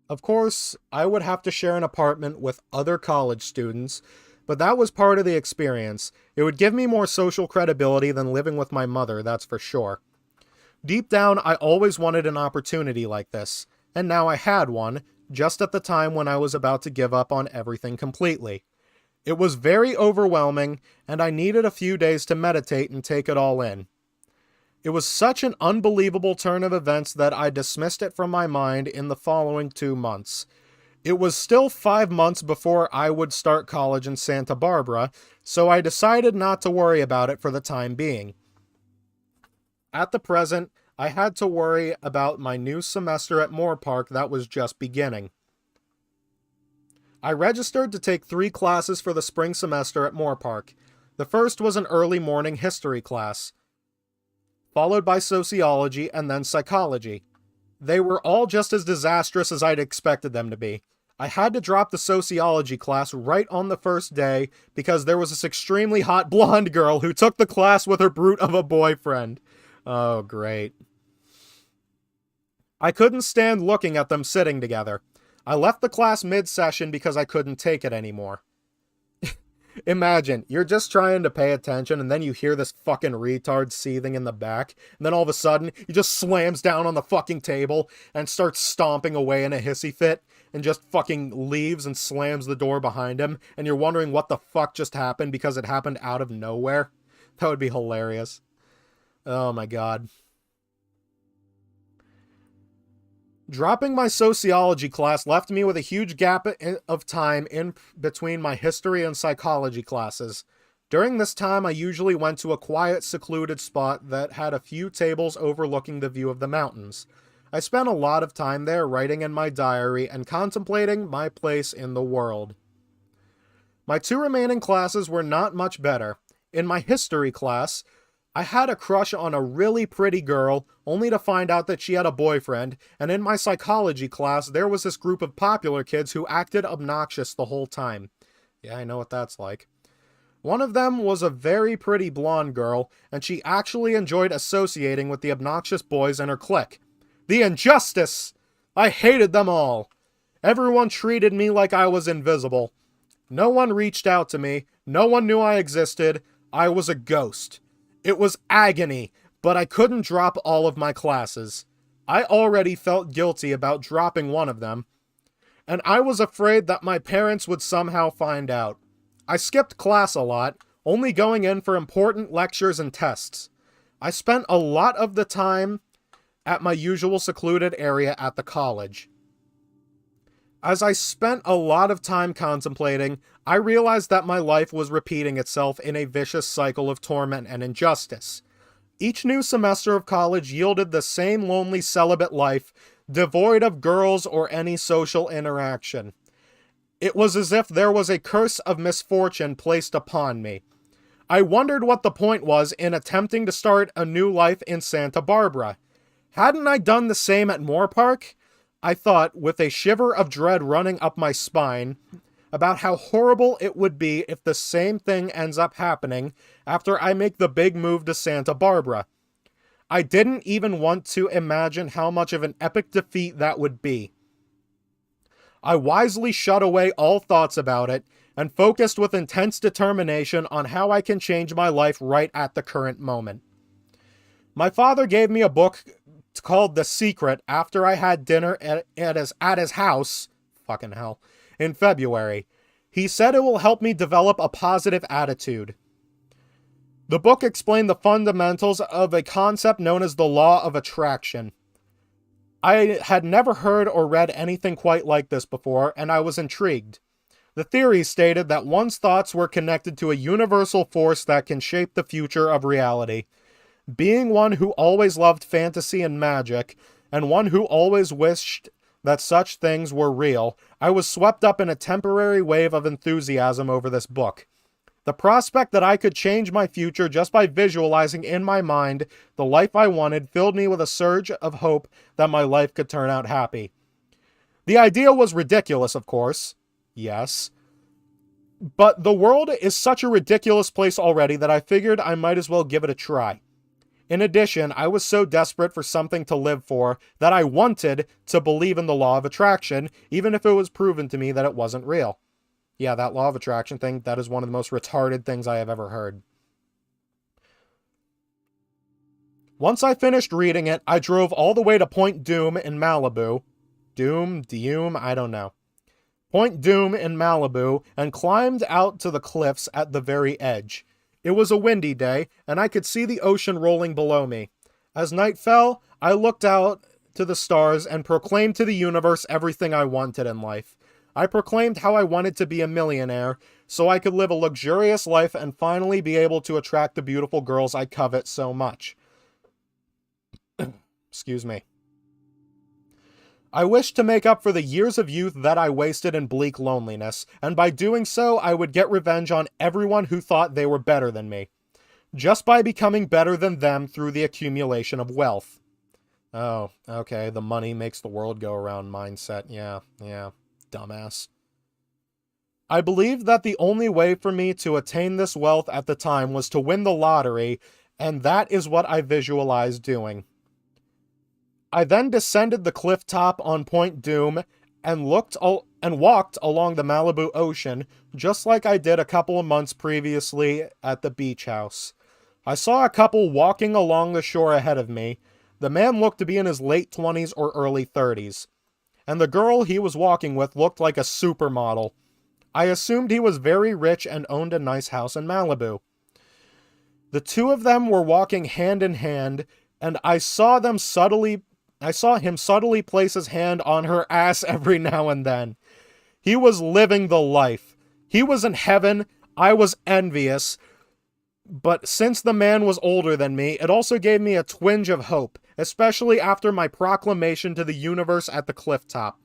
Of course, I would have to share an apartment with other college students, but that was part of the experience. It would give me more social credibility than living with my mother, that's for sure. Deep down, I always wanted an opportunity like this, and now I had one, just at the time when I was about to give up on everything completely. It was very overwhelming, and I needed a few days to meditate and take it all in. It was such an unbelievable turn of events that I dismissed it from my mind in the following 2 months. It was still 5 months before I would start college in Santa Barbara, so I decided not to worry about it for the time being. At the present, I had to worry about my new semester at Moorpark that was just beginning. I registered to take 3 classes for the spring semester at Moorpark. The first was an early morning history class, followed by sociology and then psychology. They were all just as disastrous as I'd expected them to be. I had to drop the sociology class right on the first day because there was this extremely hot blonde girl who took the class with her brute of a boyfriend. Oh, great. I couldn't stand looking at them sitting together. I left the class mid-session because I couldn't take it anymore. Imagine, you're just trying to pay attention and then you hear this fucking retard seething in the back, and then all of a sudden, he just slams down on the fucking table and starts stomping away in a hissy fit, and just fucking leaves and slams the door behind him, and you're wondering what the fuck just happened because it happened out of nowhere. That would be hilarious. Oh my god. Dropping my sociology class left me with a huge gap of time in between my history and psychology classes. During this time, I usually went to a quiet, secluded spot that had a few tables overlooking the view of the mountains. I spent a lot of time there writing in my diary and contemplating my place in the world. My 2 remaining classes were not much better. In my history class, I had a crush on a really pretty girl, only to find out that she had a boyfriend, and in my psychology class, there was this group of popular kids who acted obnoxious the whole time. Yeah, I know what that's like. One of them was a very pretty blonde girl, and she actually enjoyed associating with the obnoxious boys in her clique. The injustice! I hated them all. Everyone treated me like I was invisible. No one reached out to me. No one knew I existed. I was a ghost. It was agony, but I couldn't drop all of my classes. I already felt guilty about dropping one of them, and I was afraid that my parents would somehow find out. I skipped class a lot, only going in for important lectures and tests. I spent a lot of the time at my usual secluded area at the college. As I spent a lot of time contemplating, I realized that my life was repeating itself in a vicious cycle of torment and injustice. Each new semester of college yielded the same lonely celibate life, devoid of girls or any social interaction. It was as if there was a curse of misfortune placed upon me. I wondered what the point was in attempting to start a new life in Santa Barbara. Hadn't I done the same at Moore Park? I thought, with a shiver of dread running up my spine, about how horrible it would be if the same thing ends up happening after I make the big move to Santa Barbara. I didn't even want to imagine how much of an epic defeat that would be. I wisely shut away all thoughts about it and focused with intense determination on how I can change my life right at the current moment. My father gave me a book called The Secret after I had dinner at his house, fucking hell, in February. He said it will help me develop a positive attitude. The book explained the fundamentals of a concept known as the law of attraction. I had never heard or read anything quite like this before, and I was intrigued. The theory stated that one's thoughts were connected to a universal force that can shape the future of reality. Being one who always loved fantasy and magic, and one who always wished that such things were real, I was swept up in a temporary wave of enthusiasm over this book. The prospect that I could change my future just by visualizing in my mind the life I wanted filled me with a surge of hope that my life could turn out happy. The idea was ridiculous, of course. Yes. But the world is such a ridiculous place already that I figured I might as well give it a try. In addition, I was so desperate for something to live for that I wanted to believe in the law of attraction, even if it was proven to me that it wasn't real. Yeah, that law of attraction thing, that is one of the most retarded things I have ever heard. Once I finished reading it, I drove all the way to Point Doom in Malibu. Doom, I don't know. Point Doom in Malibu, and climbed out to the cliffs at the very edge. It was a windy day, and I could see the ocean rolling below me. As night fell, I looked out to the stars and proclaimed to the universe everything I wanted in life. I proclaimed how I wanted to be a millionaire, so I could live a luxurious life and finally be able to attract the beautiful girls I covet so much. Excuse me. I wished to make up for the years of youth that I wasted in bleak loneliness, and by doing so, I would get revenge on everyone who thought they were better than me, just by becoming better than them through the accumulation of wealth. Oh, okay, the money makes the world go around mindset. Yeah, dumbass. I believed that the only way for me to attain this wealth at the time was to win the lottery, and that is what I visualized doing. I then descended the cliff top on Point Doom and walked along the Malibu Ocean, just like I did a couple of months previously at the beach house. I saw a couple walking along the shore ahead of me. The man looked to be in his late 20s or early 30s. and the girl he was walking with looked like a supermodel. I assumed he was very rich and owned a nice house in Malibu. The two of them were walking hand in hand, and I saw him subtly place his hand on her ass every now and then. He was living the life. He was in heaven. I was envious. But since the man was older than me, it also gave me a twinge of hope, especially after my proclamation to the universe at the cliff top.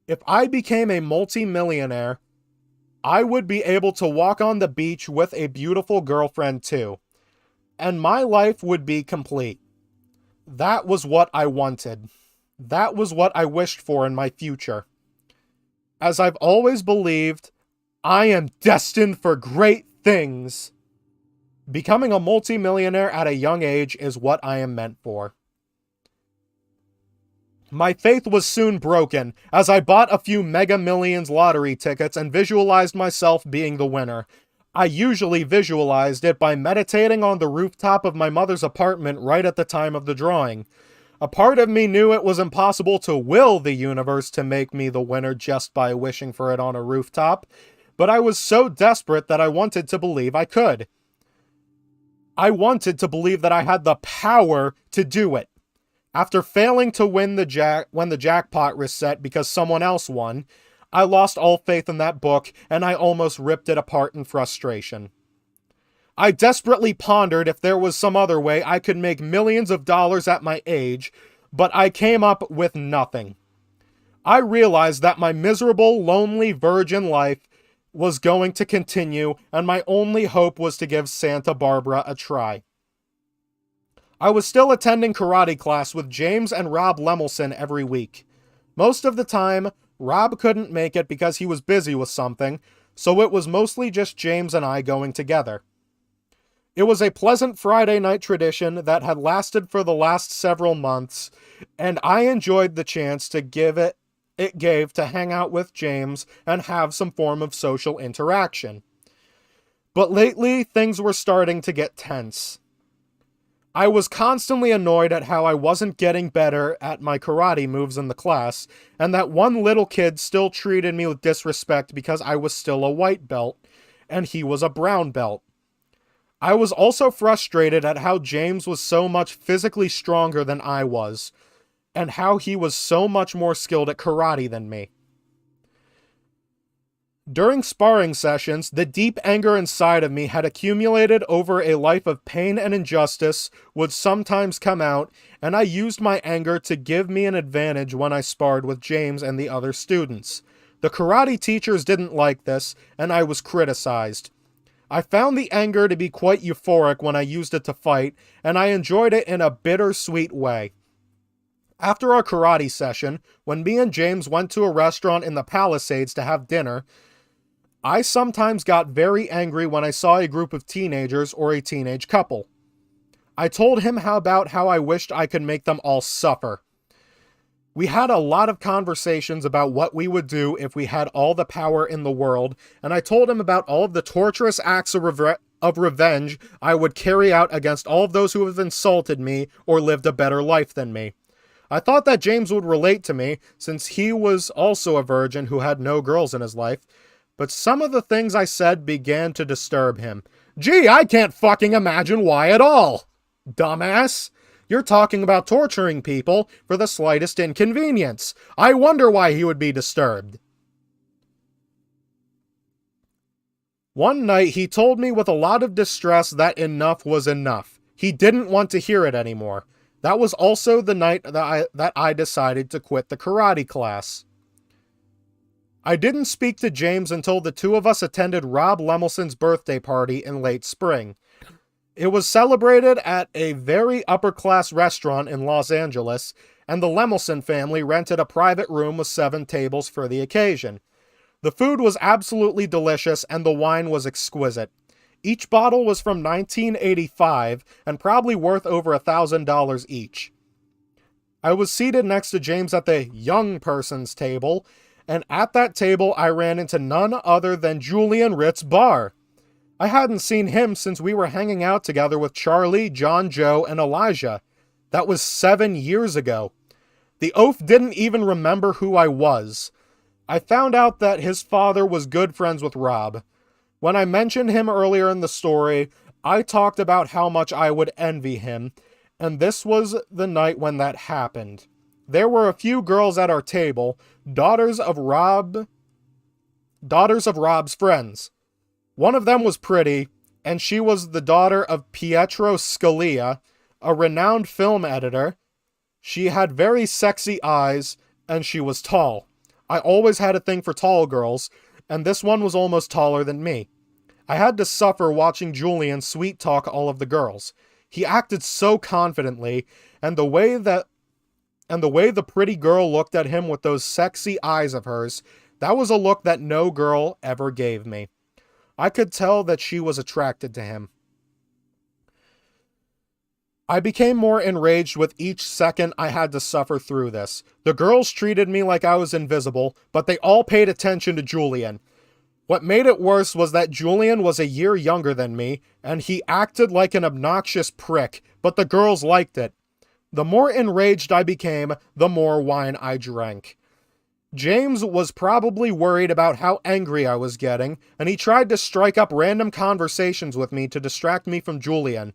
If I became a multi-millionaire, I would be able to walk on the beach with a beautiful girlfriend too, and my life would be complete. That was what I wanted. That was what I wished for in my future. As I've always believed, I am destined for great things. Becoming a multi-millionaire at a young age is what I am meant for. My faith was soon broken, as I bought a few Mega Millions lottery tickets and visualized myself being the winner. I usually visualized it by meditating on the rooftop of my mother's apartment right at the time of the drawing. A part of me knew it was impossible to will the universe to make me the winner just by wishing for it on a rooftop, but I was so desperate that I wanted to believe I could. I wanted to believe that I had the power to do it. After failing to win when the jackpot reset because someone else won, I lost all faith in that book, and I almost ripped it apart in frustration. I desperately pondered if there was some other way I could make millions of dollars at my age, but I came up with nothing. I realized that my miserable, lonely virgin life was going to continue, and my only hope was to give Santa Barbara a try. I was still attending karate class with James and Rob Lemelson every week. Most of the time, Rob couldn't make it because he was busy with something, so it was mostly just James and I going together. It was a pleasant Friday night tradition that had lasted for the last several months, and I enjoyed the chance it gave to hang out with James and have some form of social interaction. But lately, things were starting to get tense. I was constantly annoyed at how I wasn't getting better at my karate moves in the class, and that one little kid still treated me with disrespect because I was still a white belt, and he was a brown belt. I was also frustrated at how James was so much physically stronger than I was, and how he was so much more skilled at karate than me. During sparring sessions, the deep anger inside of me had accumulated over a life of pain and injustice would sometimes come out, and I used my anger to give me an advantage when I sparred with James and the other students. The karate teachers didn't like this, and I was criticized. I found the anger to be quite euphoric when I used it to fight, and I enjoyed it in a bittersweet way. After our karate session, when me and James went to a restaurant in the Palisades to have dinner, I sometimes got very angry when I saw a group of teenagers or a teenage couple. I told him about how I wished I could make them all suffer. We had a lot of conversations about what we would do if we had all the power in the world, and I told him about all of the torturous acts of revenge I would carry out against all of those who have insulted me or lived a better life than me. I thought that James would relate to me, since he was also a virgin who had no girls in his life, but some of the things I said began to disturb him. Gee, I can't fucking imagine why at all! Dumbass! You're talking about torturing people for the slightest inconvenience. I wonder why he would be disturbed. One night he told me with a lot of distress that enough was enough. He didn't want to hear it anymore. That was also the night that I decided to quit the karate class. I didn't speak to James until the two of us attended Rob Lemelson's birthday party in late spring. It was celebrated at a very upper-class restaurant in Los Angeles, and the Lemelson family rented a private room with 7 tables for the occasion. The food was absolutely delicious, and the wine was exquisite. Each bottle was from 1985, and probably worth over $1,000 each. I was seated next to James at the young person's table, and at that table I ran into none other than Julian Ritz Barr. I hadn't seen him since we were hanging out together with Charlie, John Joe, and Elijah. That was 7 years ago. The oaf didn't even remember who I was. I found out that his father was good friends with Rob. When I mentioned him earlier in the story, I talked about how much I would envy him, and this was the night when that happened. There were a few girls at our table, daughters of Rob's friends. One of them was pretty, and she was the daughter of Pietro Scalia, a renowned film editor. She had very sexy eyes, and she was tall. I always had a thing for tall girls, and this one was almost taller than me. I had to suffer watching Julian sweet-talk all of the girls. He acted so confidently, and the way the pretty girl looked at him with those sexy eyes of hers, that was a look that no girl ever gave me. I could tell that she was attracted to him. I became more enraged with each second I had to suffer through this. The girls treated me like I was invisible, but they all paid attention to Julian. What made it worse was that Julian was a year younger than me, and he acted like an obnoxious prick, but the girls liked it. The more enraged I became, the more wine I drank. James was probably worried about how angry I was getting, and he tried to strike up random conversations with me to distract me from Julian.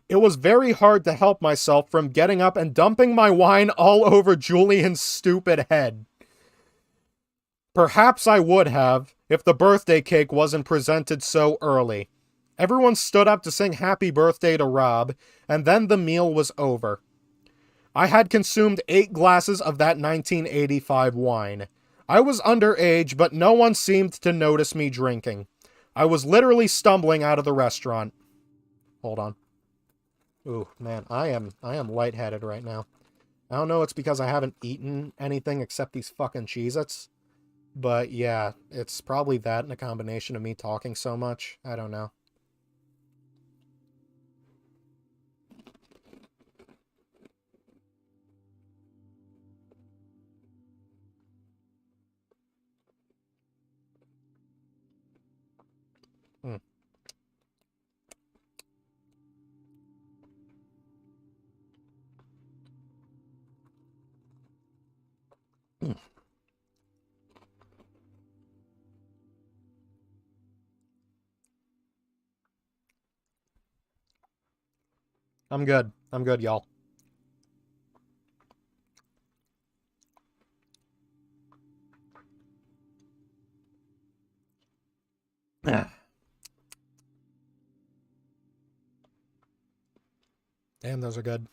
It was very hard to help myself from getting up and dumping my wine all over Julian's stupid head. Perhaps I would have, if the birthday cake wasn't presented so early. Everyone stood up to sing happy birthday to Rob, and then the meal was over. I had consumed 8 glasses of that 1985 wine. I was underage, but no one seemed to notice me drinking. I was literally stumbling out of the restaurant. Hold on. Ooh, man, I am lightheaded right now. I don't know, it's because I haven't eaten anything except these fucking Cheez-Its. But yeah, it's probably that and a combination of me talking so much. I don't know. Hmm. I'm good. I'm good, y'all. Damn, those are good.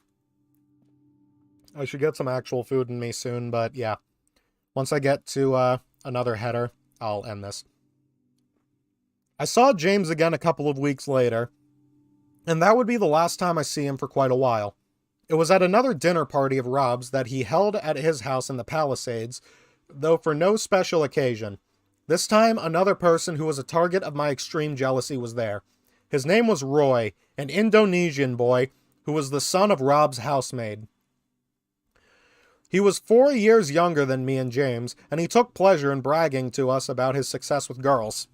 I should get some actual food in me soon, but yeah. Once I get to another header, I'll end this. I saw James again a couple of weeks later, and that would be the last time I see him for quite a while. It was at another dinner party of Rob's that he held at his house in the Palisades, though for no special occasion. This time, another person who was a target of my extreme jealousy was there. His name was Roy, an Indonesian boy who was the son of Rob's housemaid. He was 4 years younger than me and James, and he took pleasure in bragging to us about his success with girls.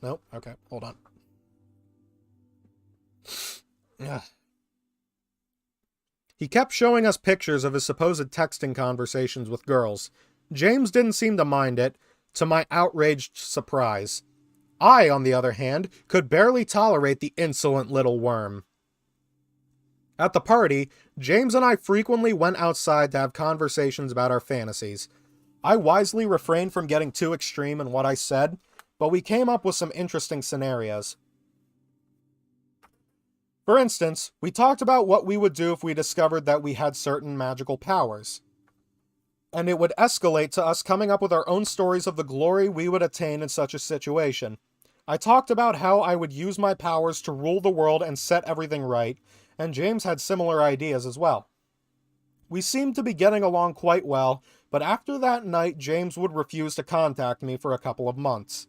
Nope, okay, hold on. Ugh. He kept showing us pictures of his supposed texting conversations with girls. James didn't seem to mind it, to my outraged surprise. I, on the other hand, could barely tolerate the insolent little worm. At the party, James and I frequently went outside to have conversations about our fantasies. I wisely refrained from getting too extreme in what I said, but we came up with some interesting scenarios. For instance, we talked about what we would do if we discovered that we had certain magical powers. And it would escalate to us coming up with our own stories of the glory we would attain in such a situation. I talked about how I would use my powers to rule the world and set everything right, and James had similar ideas as well. We seemed to be getting along quite well, but after that night, James would refuse to contact me for a couple of months.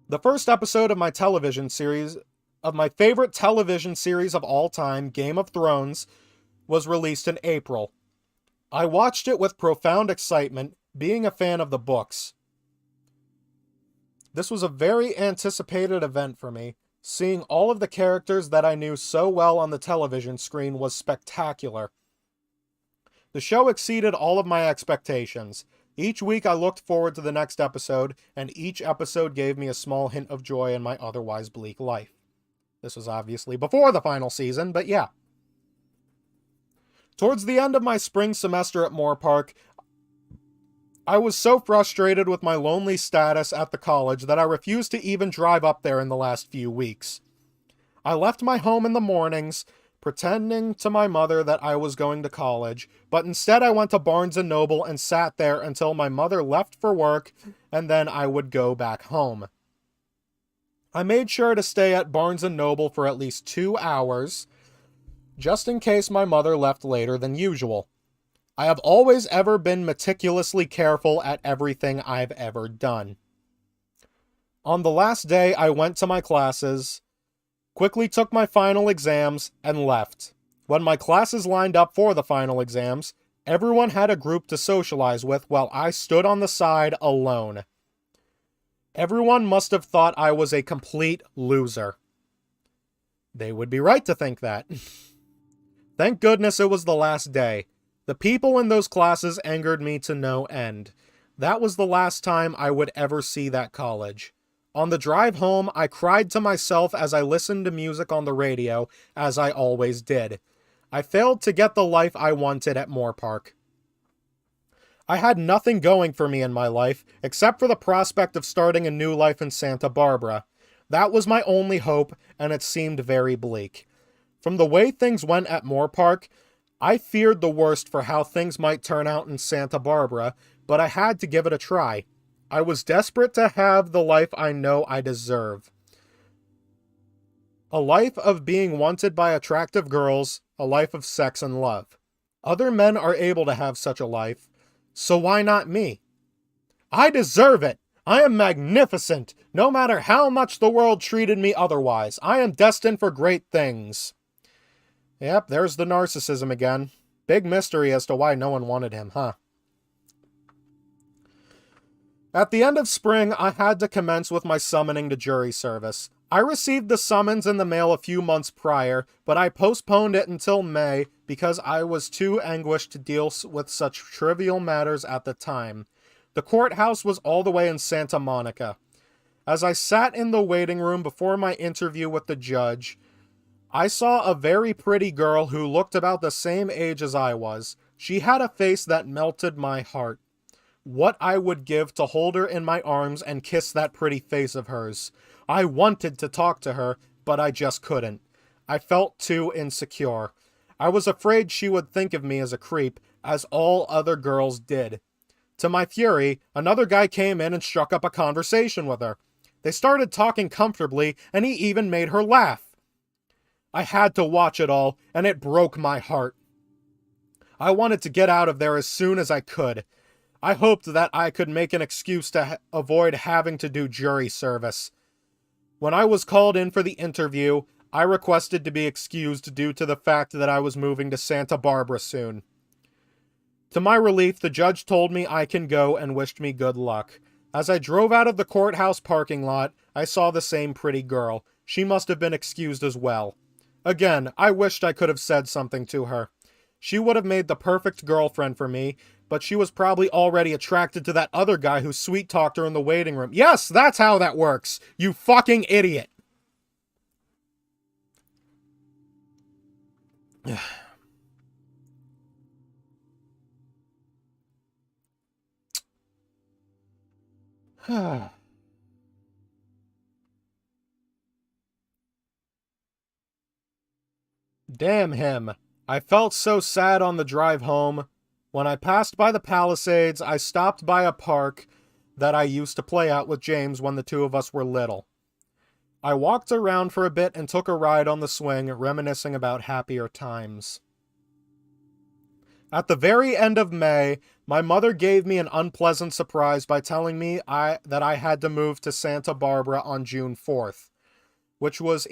The first episode of my favorite television series of all time, Game of Thrones, was released in April. I watched it with profound excitement, being a fan of the books. This was a very anticipated event for me, Seeing all of the characters that I knew so well on the television screen was spectacular. The show exceeded all of my expectations. Each week I looked forward to the next episode, and each episode gave me a small hint of joy in my otherwise bleak life. This was obviously before the final season, but yeah. Towards the end of my spring semester at Moorpark, I was so frustrated with my lonely status at the college that I refused to even drive up there in the last few weeks. I left my home in the mornings, pretending to my mother that I was going to college, but instead I went to Barnes & Noble and sat there until my mother left for work, and then I would go back home. I made sure to stay at Barnes & Noble for at least 2 hours, just in case my mother left later than usual. I have always ever been meticulously careful at everything I've ever done. On the last day, I went to my classes, quickly took my final exams, and left. When my classes lined up for the final exams, everyone had a group to socialize with while I stood on the side alone. Everyone must have thought I was a complete loser. They would be right to think that. Thank goodness it was the last day. The people in those classes angered me to no end. That was the last time I would ever see that college. On the drive home, I cried to myself as I listened to music on the radio, as I always did. I failed to get the life I wanted at Moorpark. I had nothing going for me in my life, except for the prospect of starting a new life in Santa Barbara. That was my only hope, and it seemed very bleak. From the way things went at Moorpark, I feared the worst for how things might turn out in Santa Barbara, but I had to give it a try. I was desperate to have the life I know I deserve. A life of being wanted by attractive girls, a life of sex and love. Other men are able to have such a life, so why not me? I deserve it! I am magnificent! No matter how much the world treated me otherwise, I am destined for great things. Yep, there's the narcissism again. Big mystery as to why no one wanted him, huh? At the end of spring, I had to commence with my summoning to jury service. I received the summons in the mail a few months prior, but I postponed it until May because I was too anguished to deal with such trivial matters at the time. The courthouse was all the way in Santa Monica. As I sat in the waiting room before my interview with the judge, I saw a very pretty girl who looked about the same age as I was. She had a face that melted my heart. What I would give to hold her in my arms and kiss that pretty face of hers. I wanted to talk to her, but I just couldn't. I felt too insecure. I was afraid she would think of me as a creep, as all other girls did. To my fury, another guy came in and struck up a conversation with her. They started talking comfortably, and he even made her laugh. I had to watch it all, and it broke my heart. I wanted to get out of there as soon as I could. I hoped that I could make an excuse to avoid having to do jury service. When I was called in for the interview, I requested to be excused due to the fact that I was moving to Santa Barbara soon. To my relief, the judge told me I can go and wished me good luck. As I drove out of the courthouse parking lot, I saw the same pretty girl. She must have been excused as well. Again, I wished I could have said something to her. She would have made the perfect girlfriend for me, but she was probably already attracted to that other guy who sweet-talked her in the waiting room. Yes, that's how that works, you fucking idiot! Damn him. I felt so sad on the drive home. When I passed by the Palisades, I stopped by a park that I used to play at with James when the two of us were little. I walked around for a bit and took a ride on the swing, reminiscing about happier times. At the very end of May, my mother gave me an unpleasant surprise by telling me that I had to move to Santa Barbara on June 4th, which was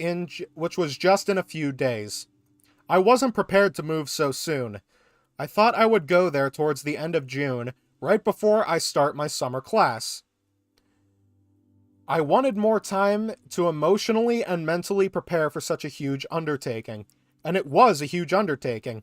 just in a few days. I wasn't prepared to move so soon. I thought I would go there towards the end of June, right before I start my summer class. I wanted more time to emotionally and mentally prepare for such a huge undertaking. And it was a huge undertaking.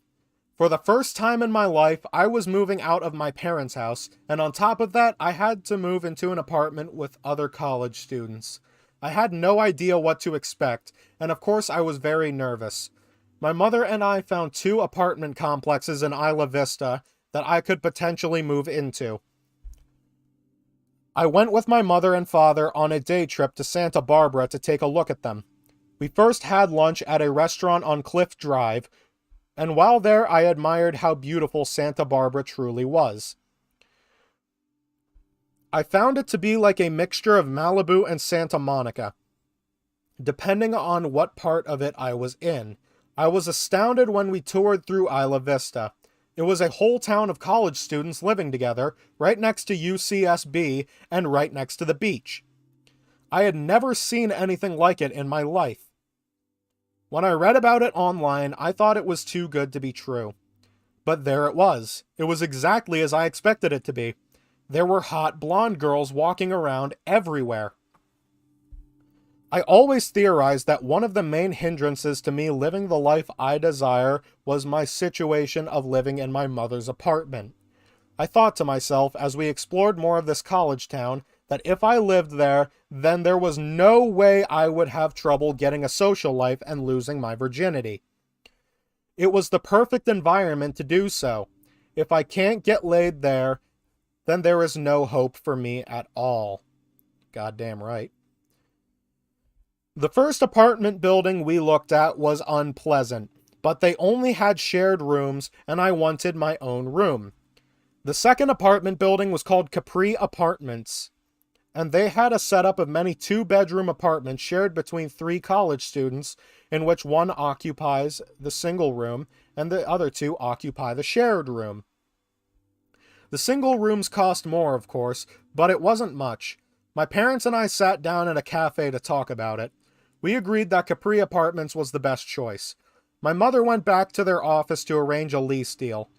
For the first time in my life, I was moving out of my parents' house, and on top of that, I had to move into an apartment with other college students. I had no idea what to expect, and of course I was very nervous. My mother and I found 2 apartment complexes in Isla Vista that I could potentially move into. I went with my mother and father on a day trip to Santa Barbara to take a look at them. We first had lunch at a restaurant on Cliff Drive, and while there I admired how beautiful Santa Barbara truly was. I found it to be like a mixture of Malibu and Santa Monica, depending on what part of it I was in. I was astounded when we toured through Isla Vista. It was a whole town of college students living together, right next to UCSB and right next to the beach. I had never seen anything like it in my life. When I read about it online, I thought it was too good to be true. But there it was. It was exactly as I expected it to be. There were hot blonde girls walking around everywhere. I always theorized that one of the main hindrances to me living the life I desire was my situation of living in my mother's apartment. I thought to myself as we explored more of this college town that if I lived there, then there was no way I would have trouble getting a social life and losing my virginity. It was the perfect environment to do so. If I can't get laid there, then there is no hope for me at all. Goddamn right. The first apartment building we looked at was unpleasant, but they only had shared rooms and I wanted my own room. The second apartment building was called Capri Apartments, and they had a setup of many 2-bedroom apartments shared between 3 college students, in which one occupies the single room and the other 2 occupy the shared room. The single rooms cost more, of course, but it wasn't much. My parents and I sat down at a cafe to talk about it. We agreed that Capri Apartments was the best choice. My mother went back to their office to arrange a lease deal.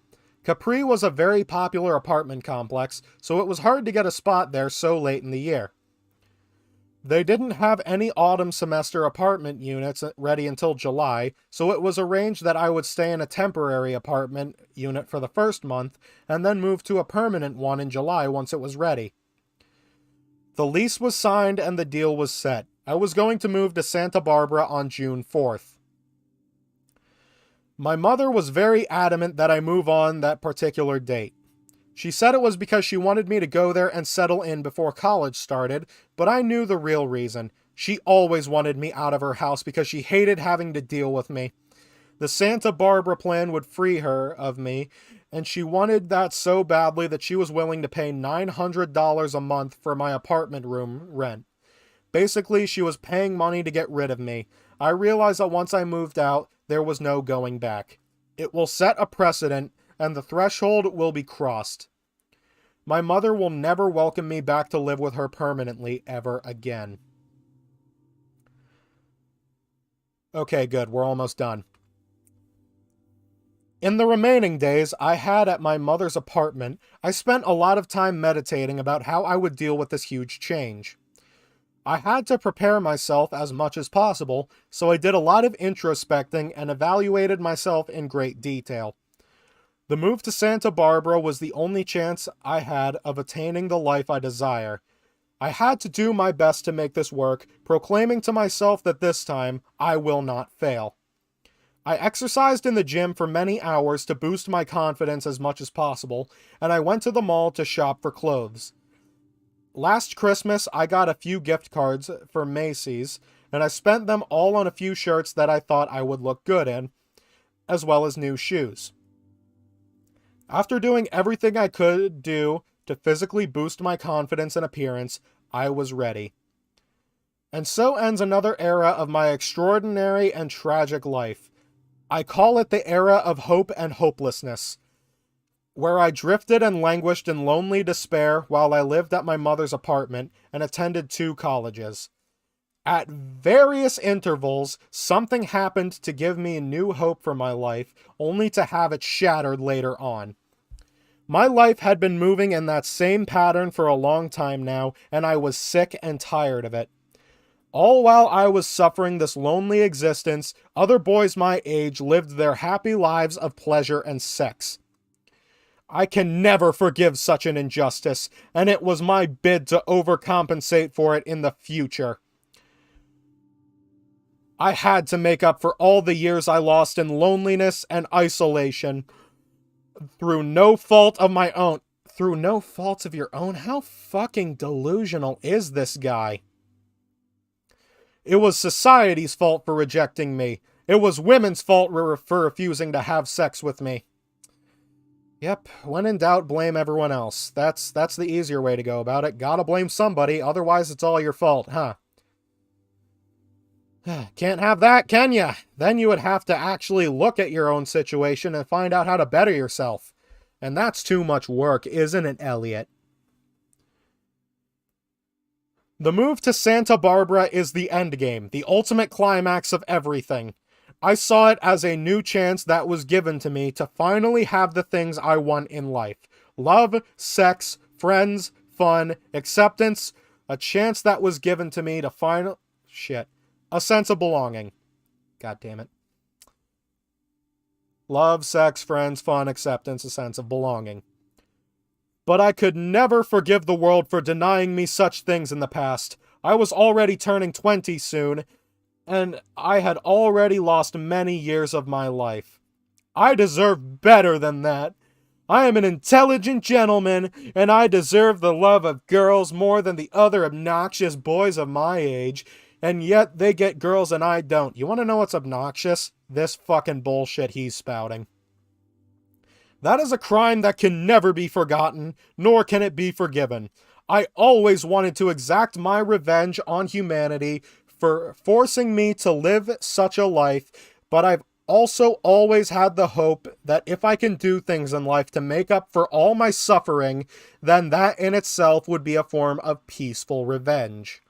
Capri was a very popular apartment complex, so it was hard to get a spot there so late in the year. They didn't have any autumn semester apartment units ready until July, so it was arranged that I would stay in a temporary apartment unit for the first month, and then move to a permanent one in July once it was ready. The lease was signed and the deal was set. I was going to move to Santa Barbara on June 4th. My mother was very adamant that I move on that particular date. She said it was because she wanted me to go there and settle in before college started, but I knew the real reason. She always wanted me out of her house because she hated having to deal with me. The Santa Barbara plan would free her of me, and she wanted that so badly that she was willing to pay $900 a month for my apartment room rent. Basically, she was paying money to get rid of me. I realized that once I moved out, there was no going back. It will set a precedent, and the threshold will be crossed. My mother will never welcome me back to live with her permanently ever again. Okay, good. We're almost done. In the remaining days I had at my mother's apartment, I spent a lot of time meditating about how I would deal with this huge change. I had to prepare myself as much as possible, so I did a lot of introspecting and evaluated myself in great detail. The move to Santa Barbara was the only chance I had of attaining the life I desire. I had to do my best to make this work, proclaiming to myself that this time I will not fail. I exercised in the gym for many hours to boost my confidence as much as possible, and I went to the mall to shop for clothes. Last Christmas, I got a few gift cards for Macy's, and I spent them all on a few shirts that I thought I would look good in, as well as new shoes. After doing everything I could do to physically boost my confidence and appearance, I was ready. And so ends another era of my extraordinary and tragic life. I call it the era of hope and hopelessness, where I drifted and languished in lonely despair while I lived at my mother's apartment and attended 2 colleges. At various intervals, something happened to give me new hope for my life, only to have it shattered later on. My life had been moving in that same pattern for a long time now, and I was sick and tired of it. All while I was suffering this lonely existence, other boys my age lived their happy lives of pleasure and sex. I can never forgive such an injustice, and it was my bid to overcompensate for it in the future. I had to make up for all the years I lost in loneliness and isolation. Through no fault of my own. Through no fault of your own? How fucking delusional is this guy? It was society's fault for rejecting me. It was women's fault for refusing to have sex with me. Yep, when in doubt, blame everyone else. That's the easier way to go about it. Gotta blame somebody, otherwise it's all your fault, huh? Can't have that, can ya? Then you would have to actually look at your own situation and find out how to better yourself. And that's too much work, isn't it, Elliot? The move to Santa Barbara is the endgame, the ultimate climax of everything. I saw it as a new chance that was given to me to finally have the things I want in life. Love, sex, friends, fun, acceptance, a chance that was given to me to a sense of belonging. God damn it. Love, sex, friends, fun, acceptance, a sense of belonging. But I could never forgive the world for denying me such things in the past. I was already turning 20 soon, and I had already lost many years of my life. I deserve better than that. I am an intelligent gentleman, and I deserve the love of girls more than the other obnoxious boys of my age, and yet they get girls and I don't. You want to know what's obnoxious? This fucking bullshit he's spouting. That is a crime that can never be forgotten, nor can it be forgiven. I always wanted to exact my revenge on humanity for forcing me to live such a life, but I've also always had the hope that if I can do things in life to make up for all my suffering, then that in itself would be a form of peaceful revenge.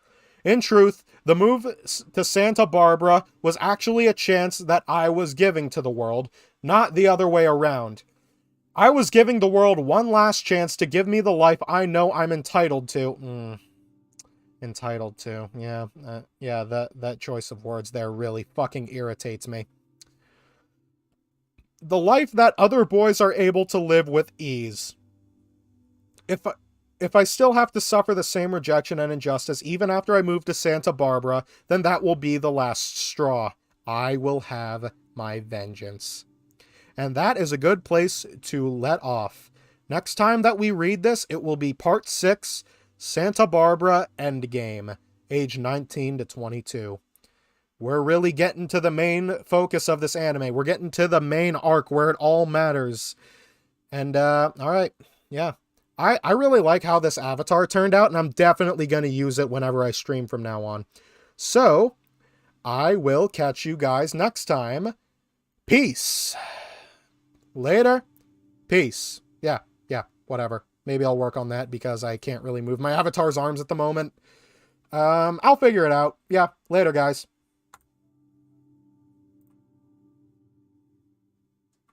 In truth, the move to Santa Barbara was actually a chance that I was giving to the world, not the other way around. I was giving the world one last chance to give me the life I know I'm entitled to. Entitled to. Yeah, that choice of words there really fucking irritates me. The life that other boys are able to live with ease. If I still have to suffer the same rejection and injustice even after I move to Santa Barbara, then that will be the last straw. I will have my vengeance. And that is a good place to let off. Next time that we read this, it will be Part 6, Santa Barbara Endgame, age 19 to 22. We're really getting to the main focus of this anime. We're getting to the main arc where it all matters. And, alright, yeah. I really like how this avatar turned out, and I'm definitely going to use it whenever I stream from now on. So, I will catch you guys next time. Peace. Later. Peace. Yeah, whatever. Maybe I'll work on that because I can't really move my avatar's arms at the moment. I'll figure it out. Yeah, later, guys.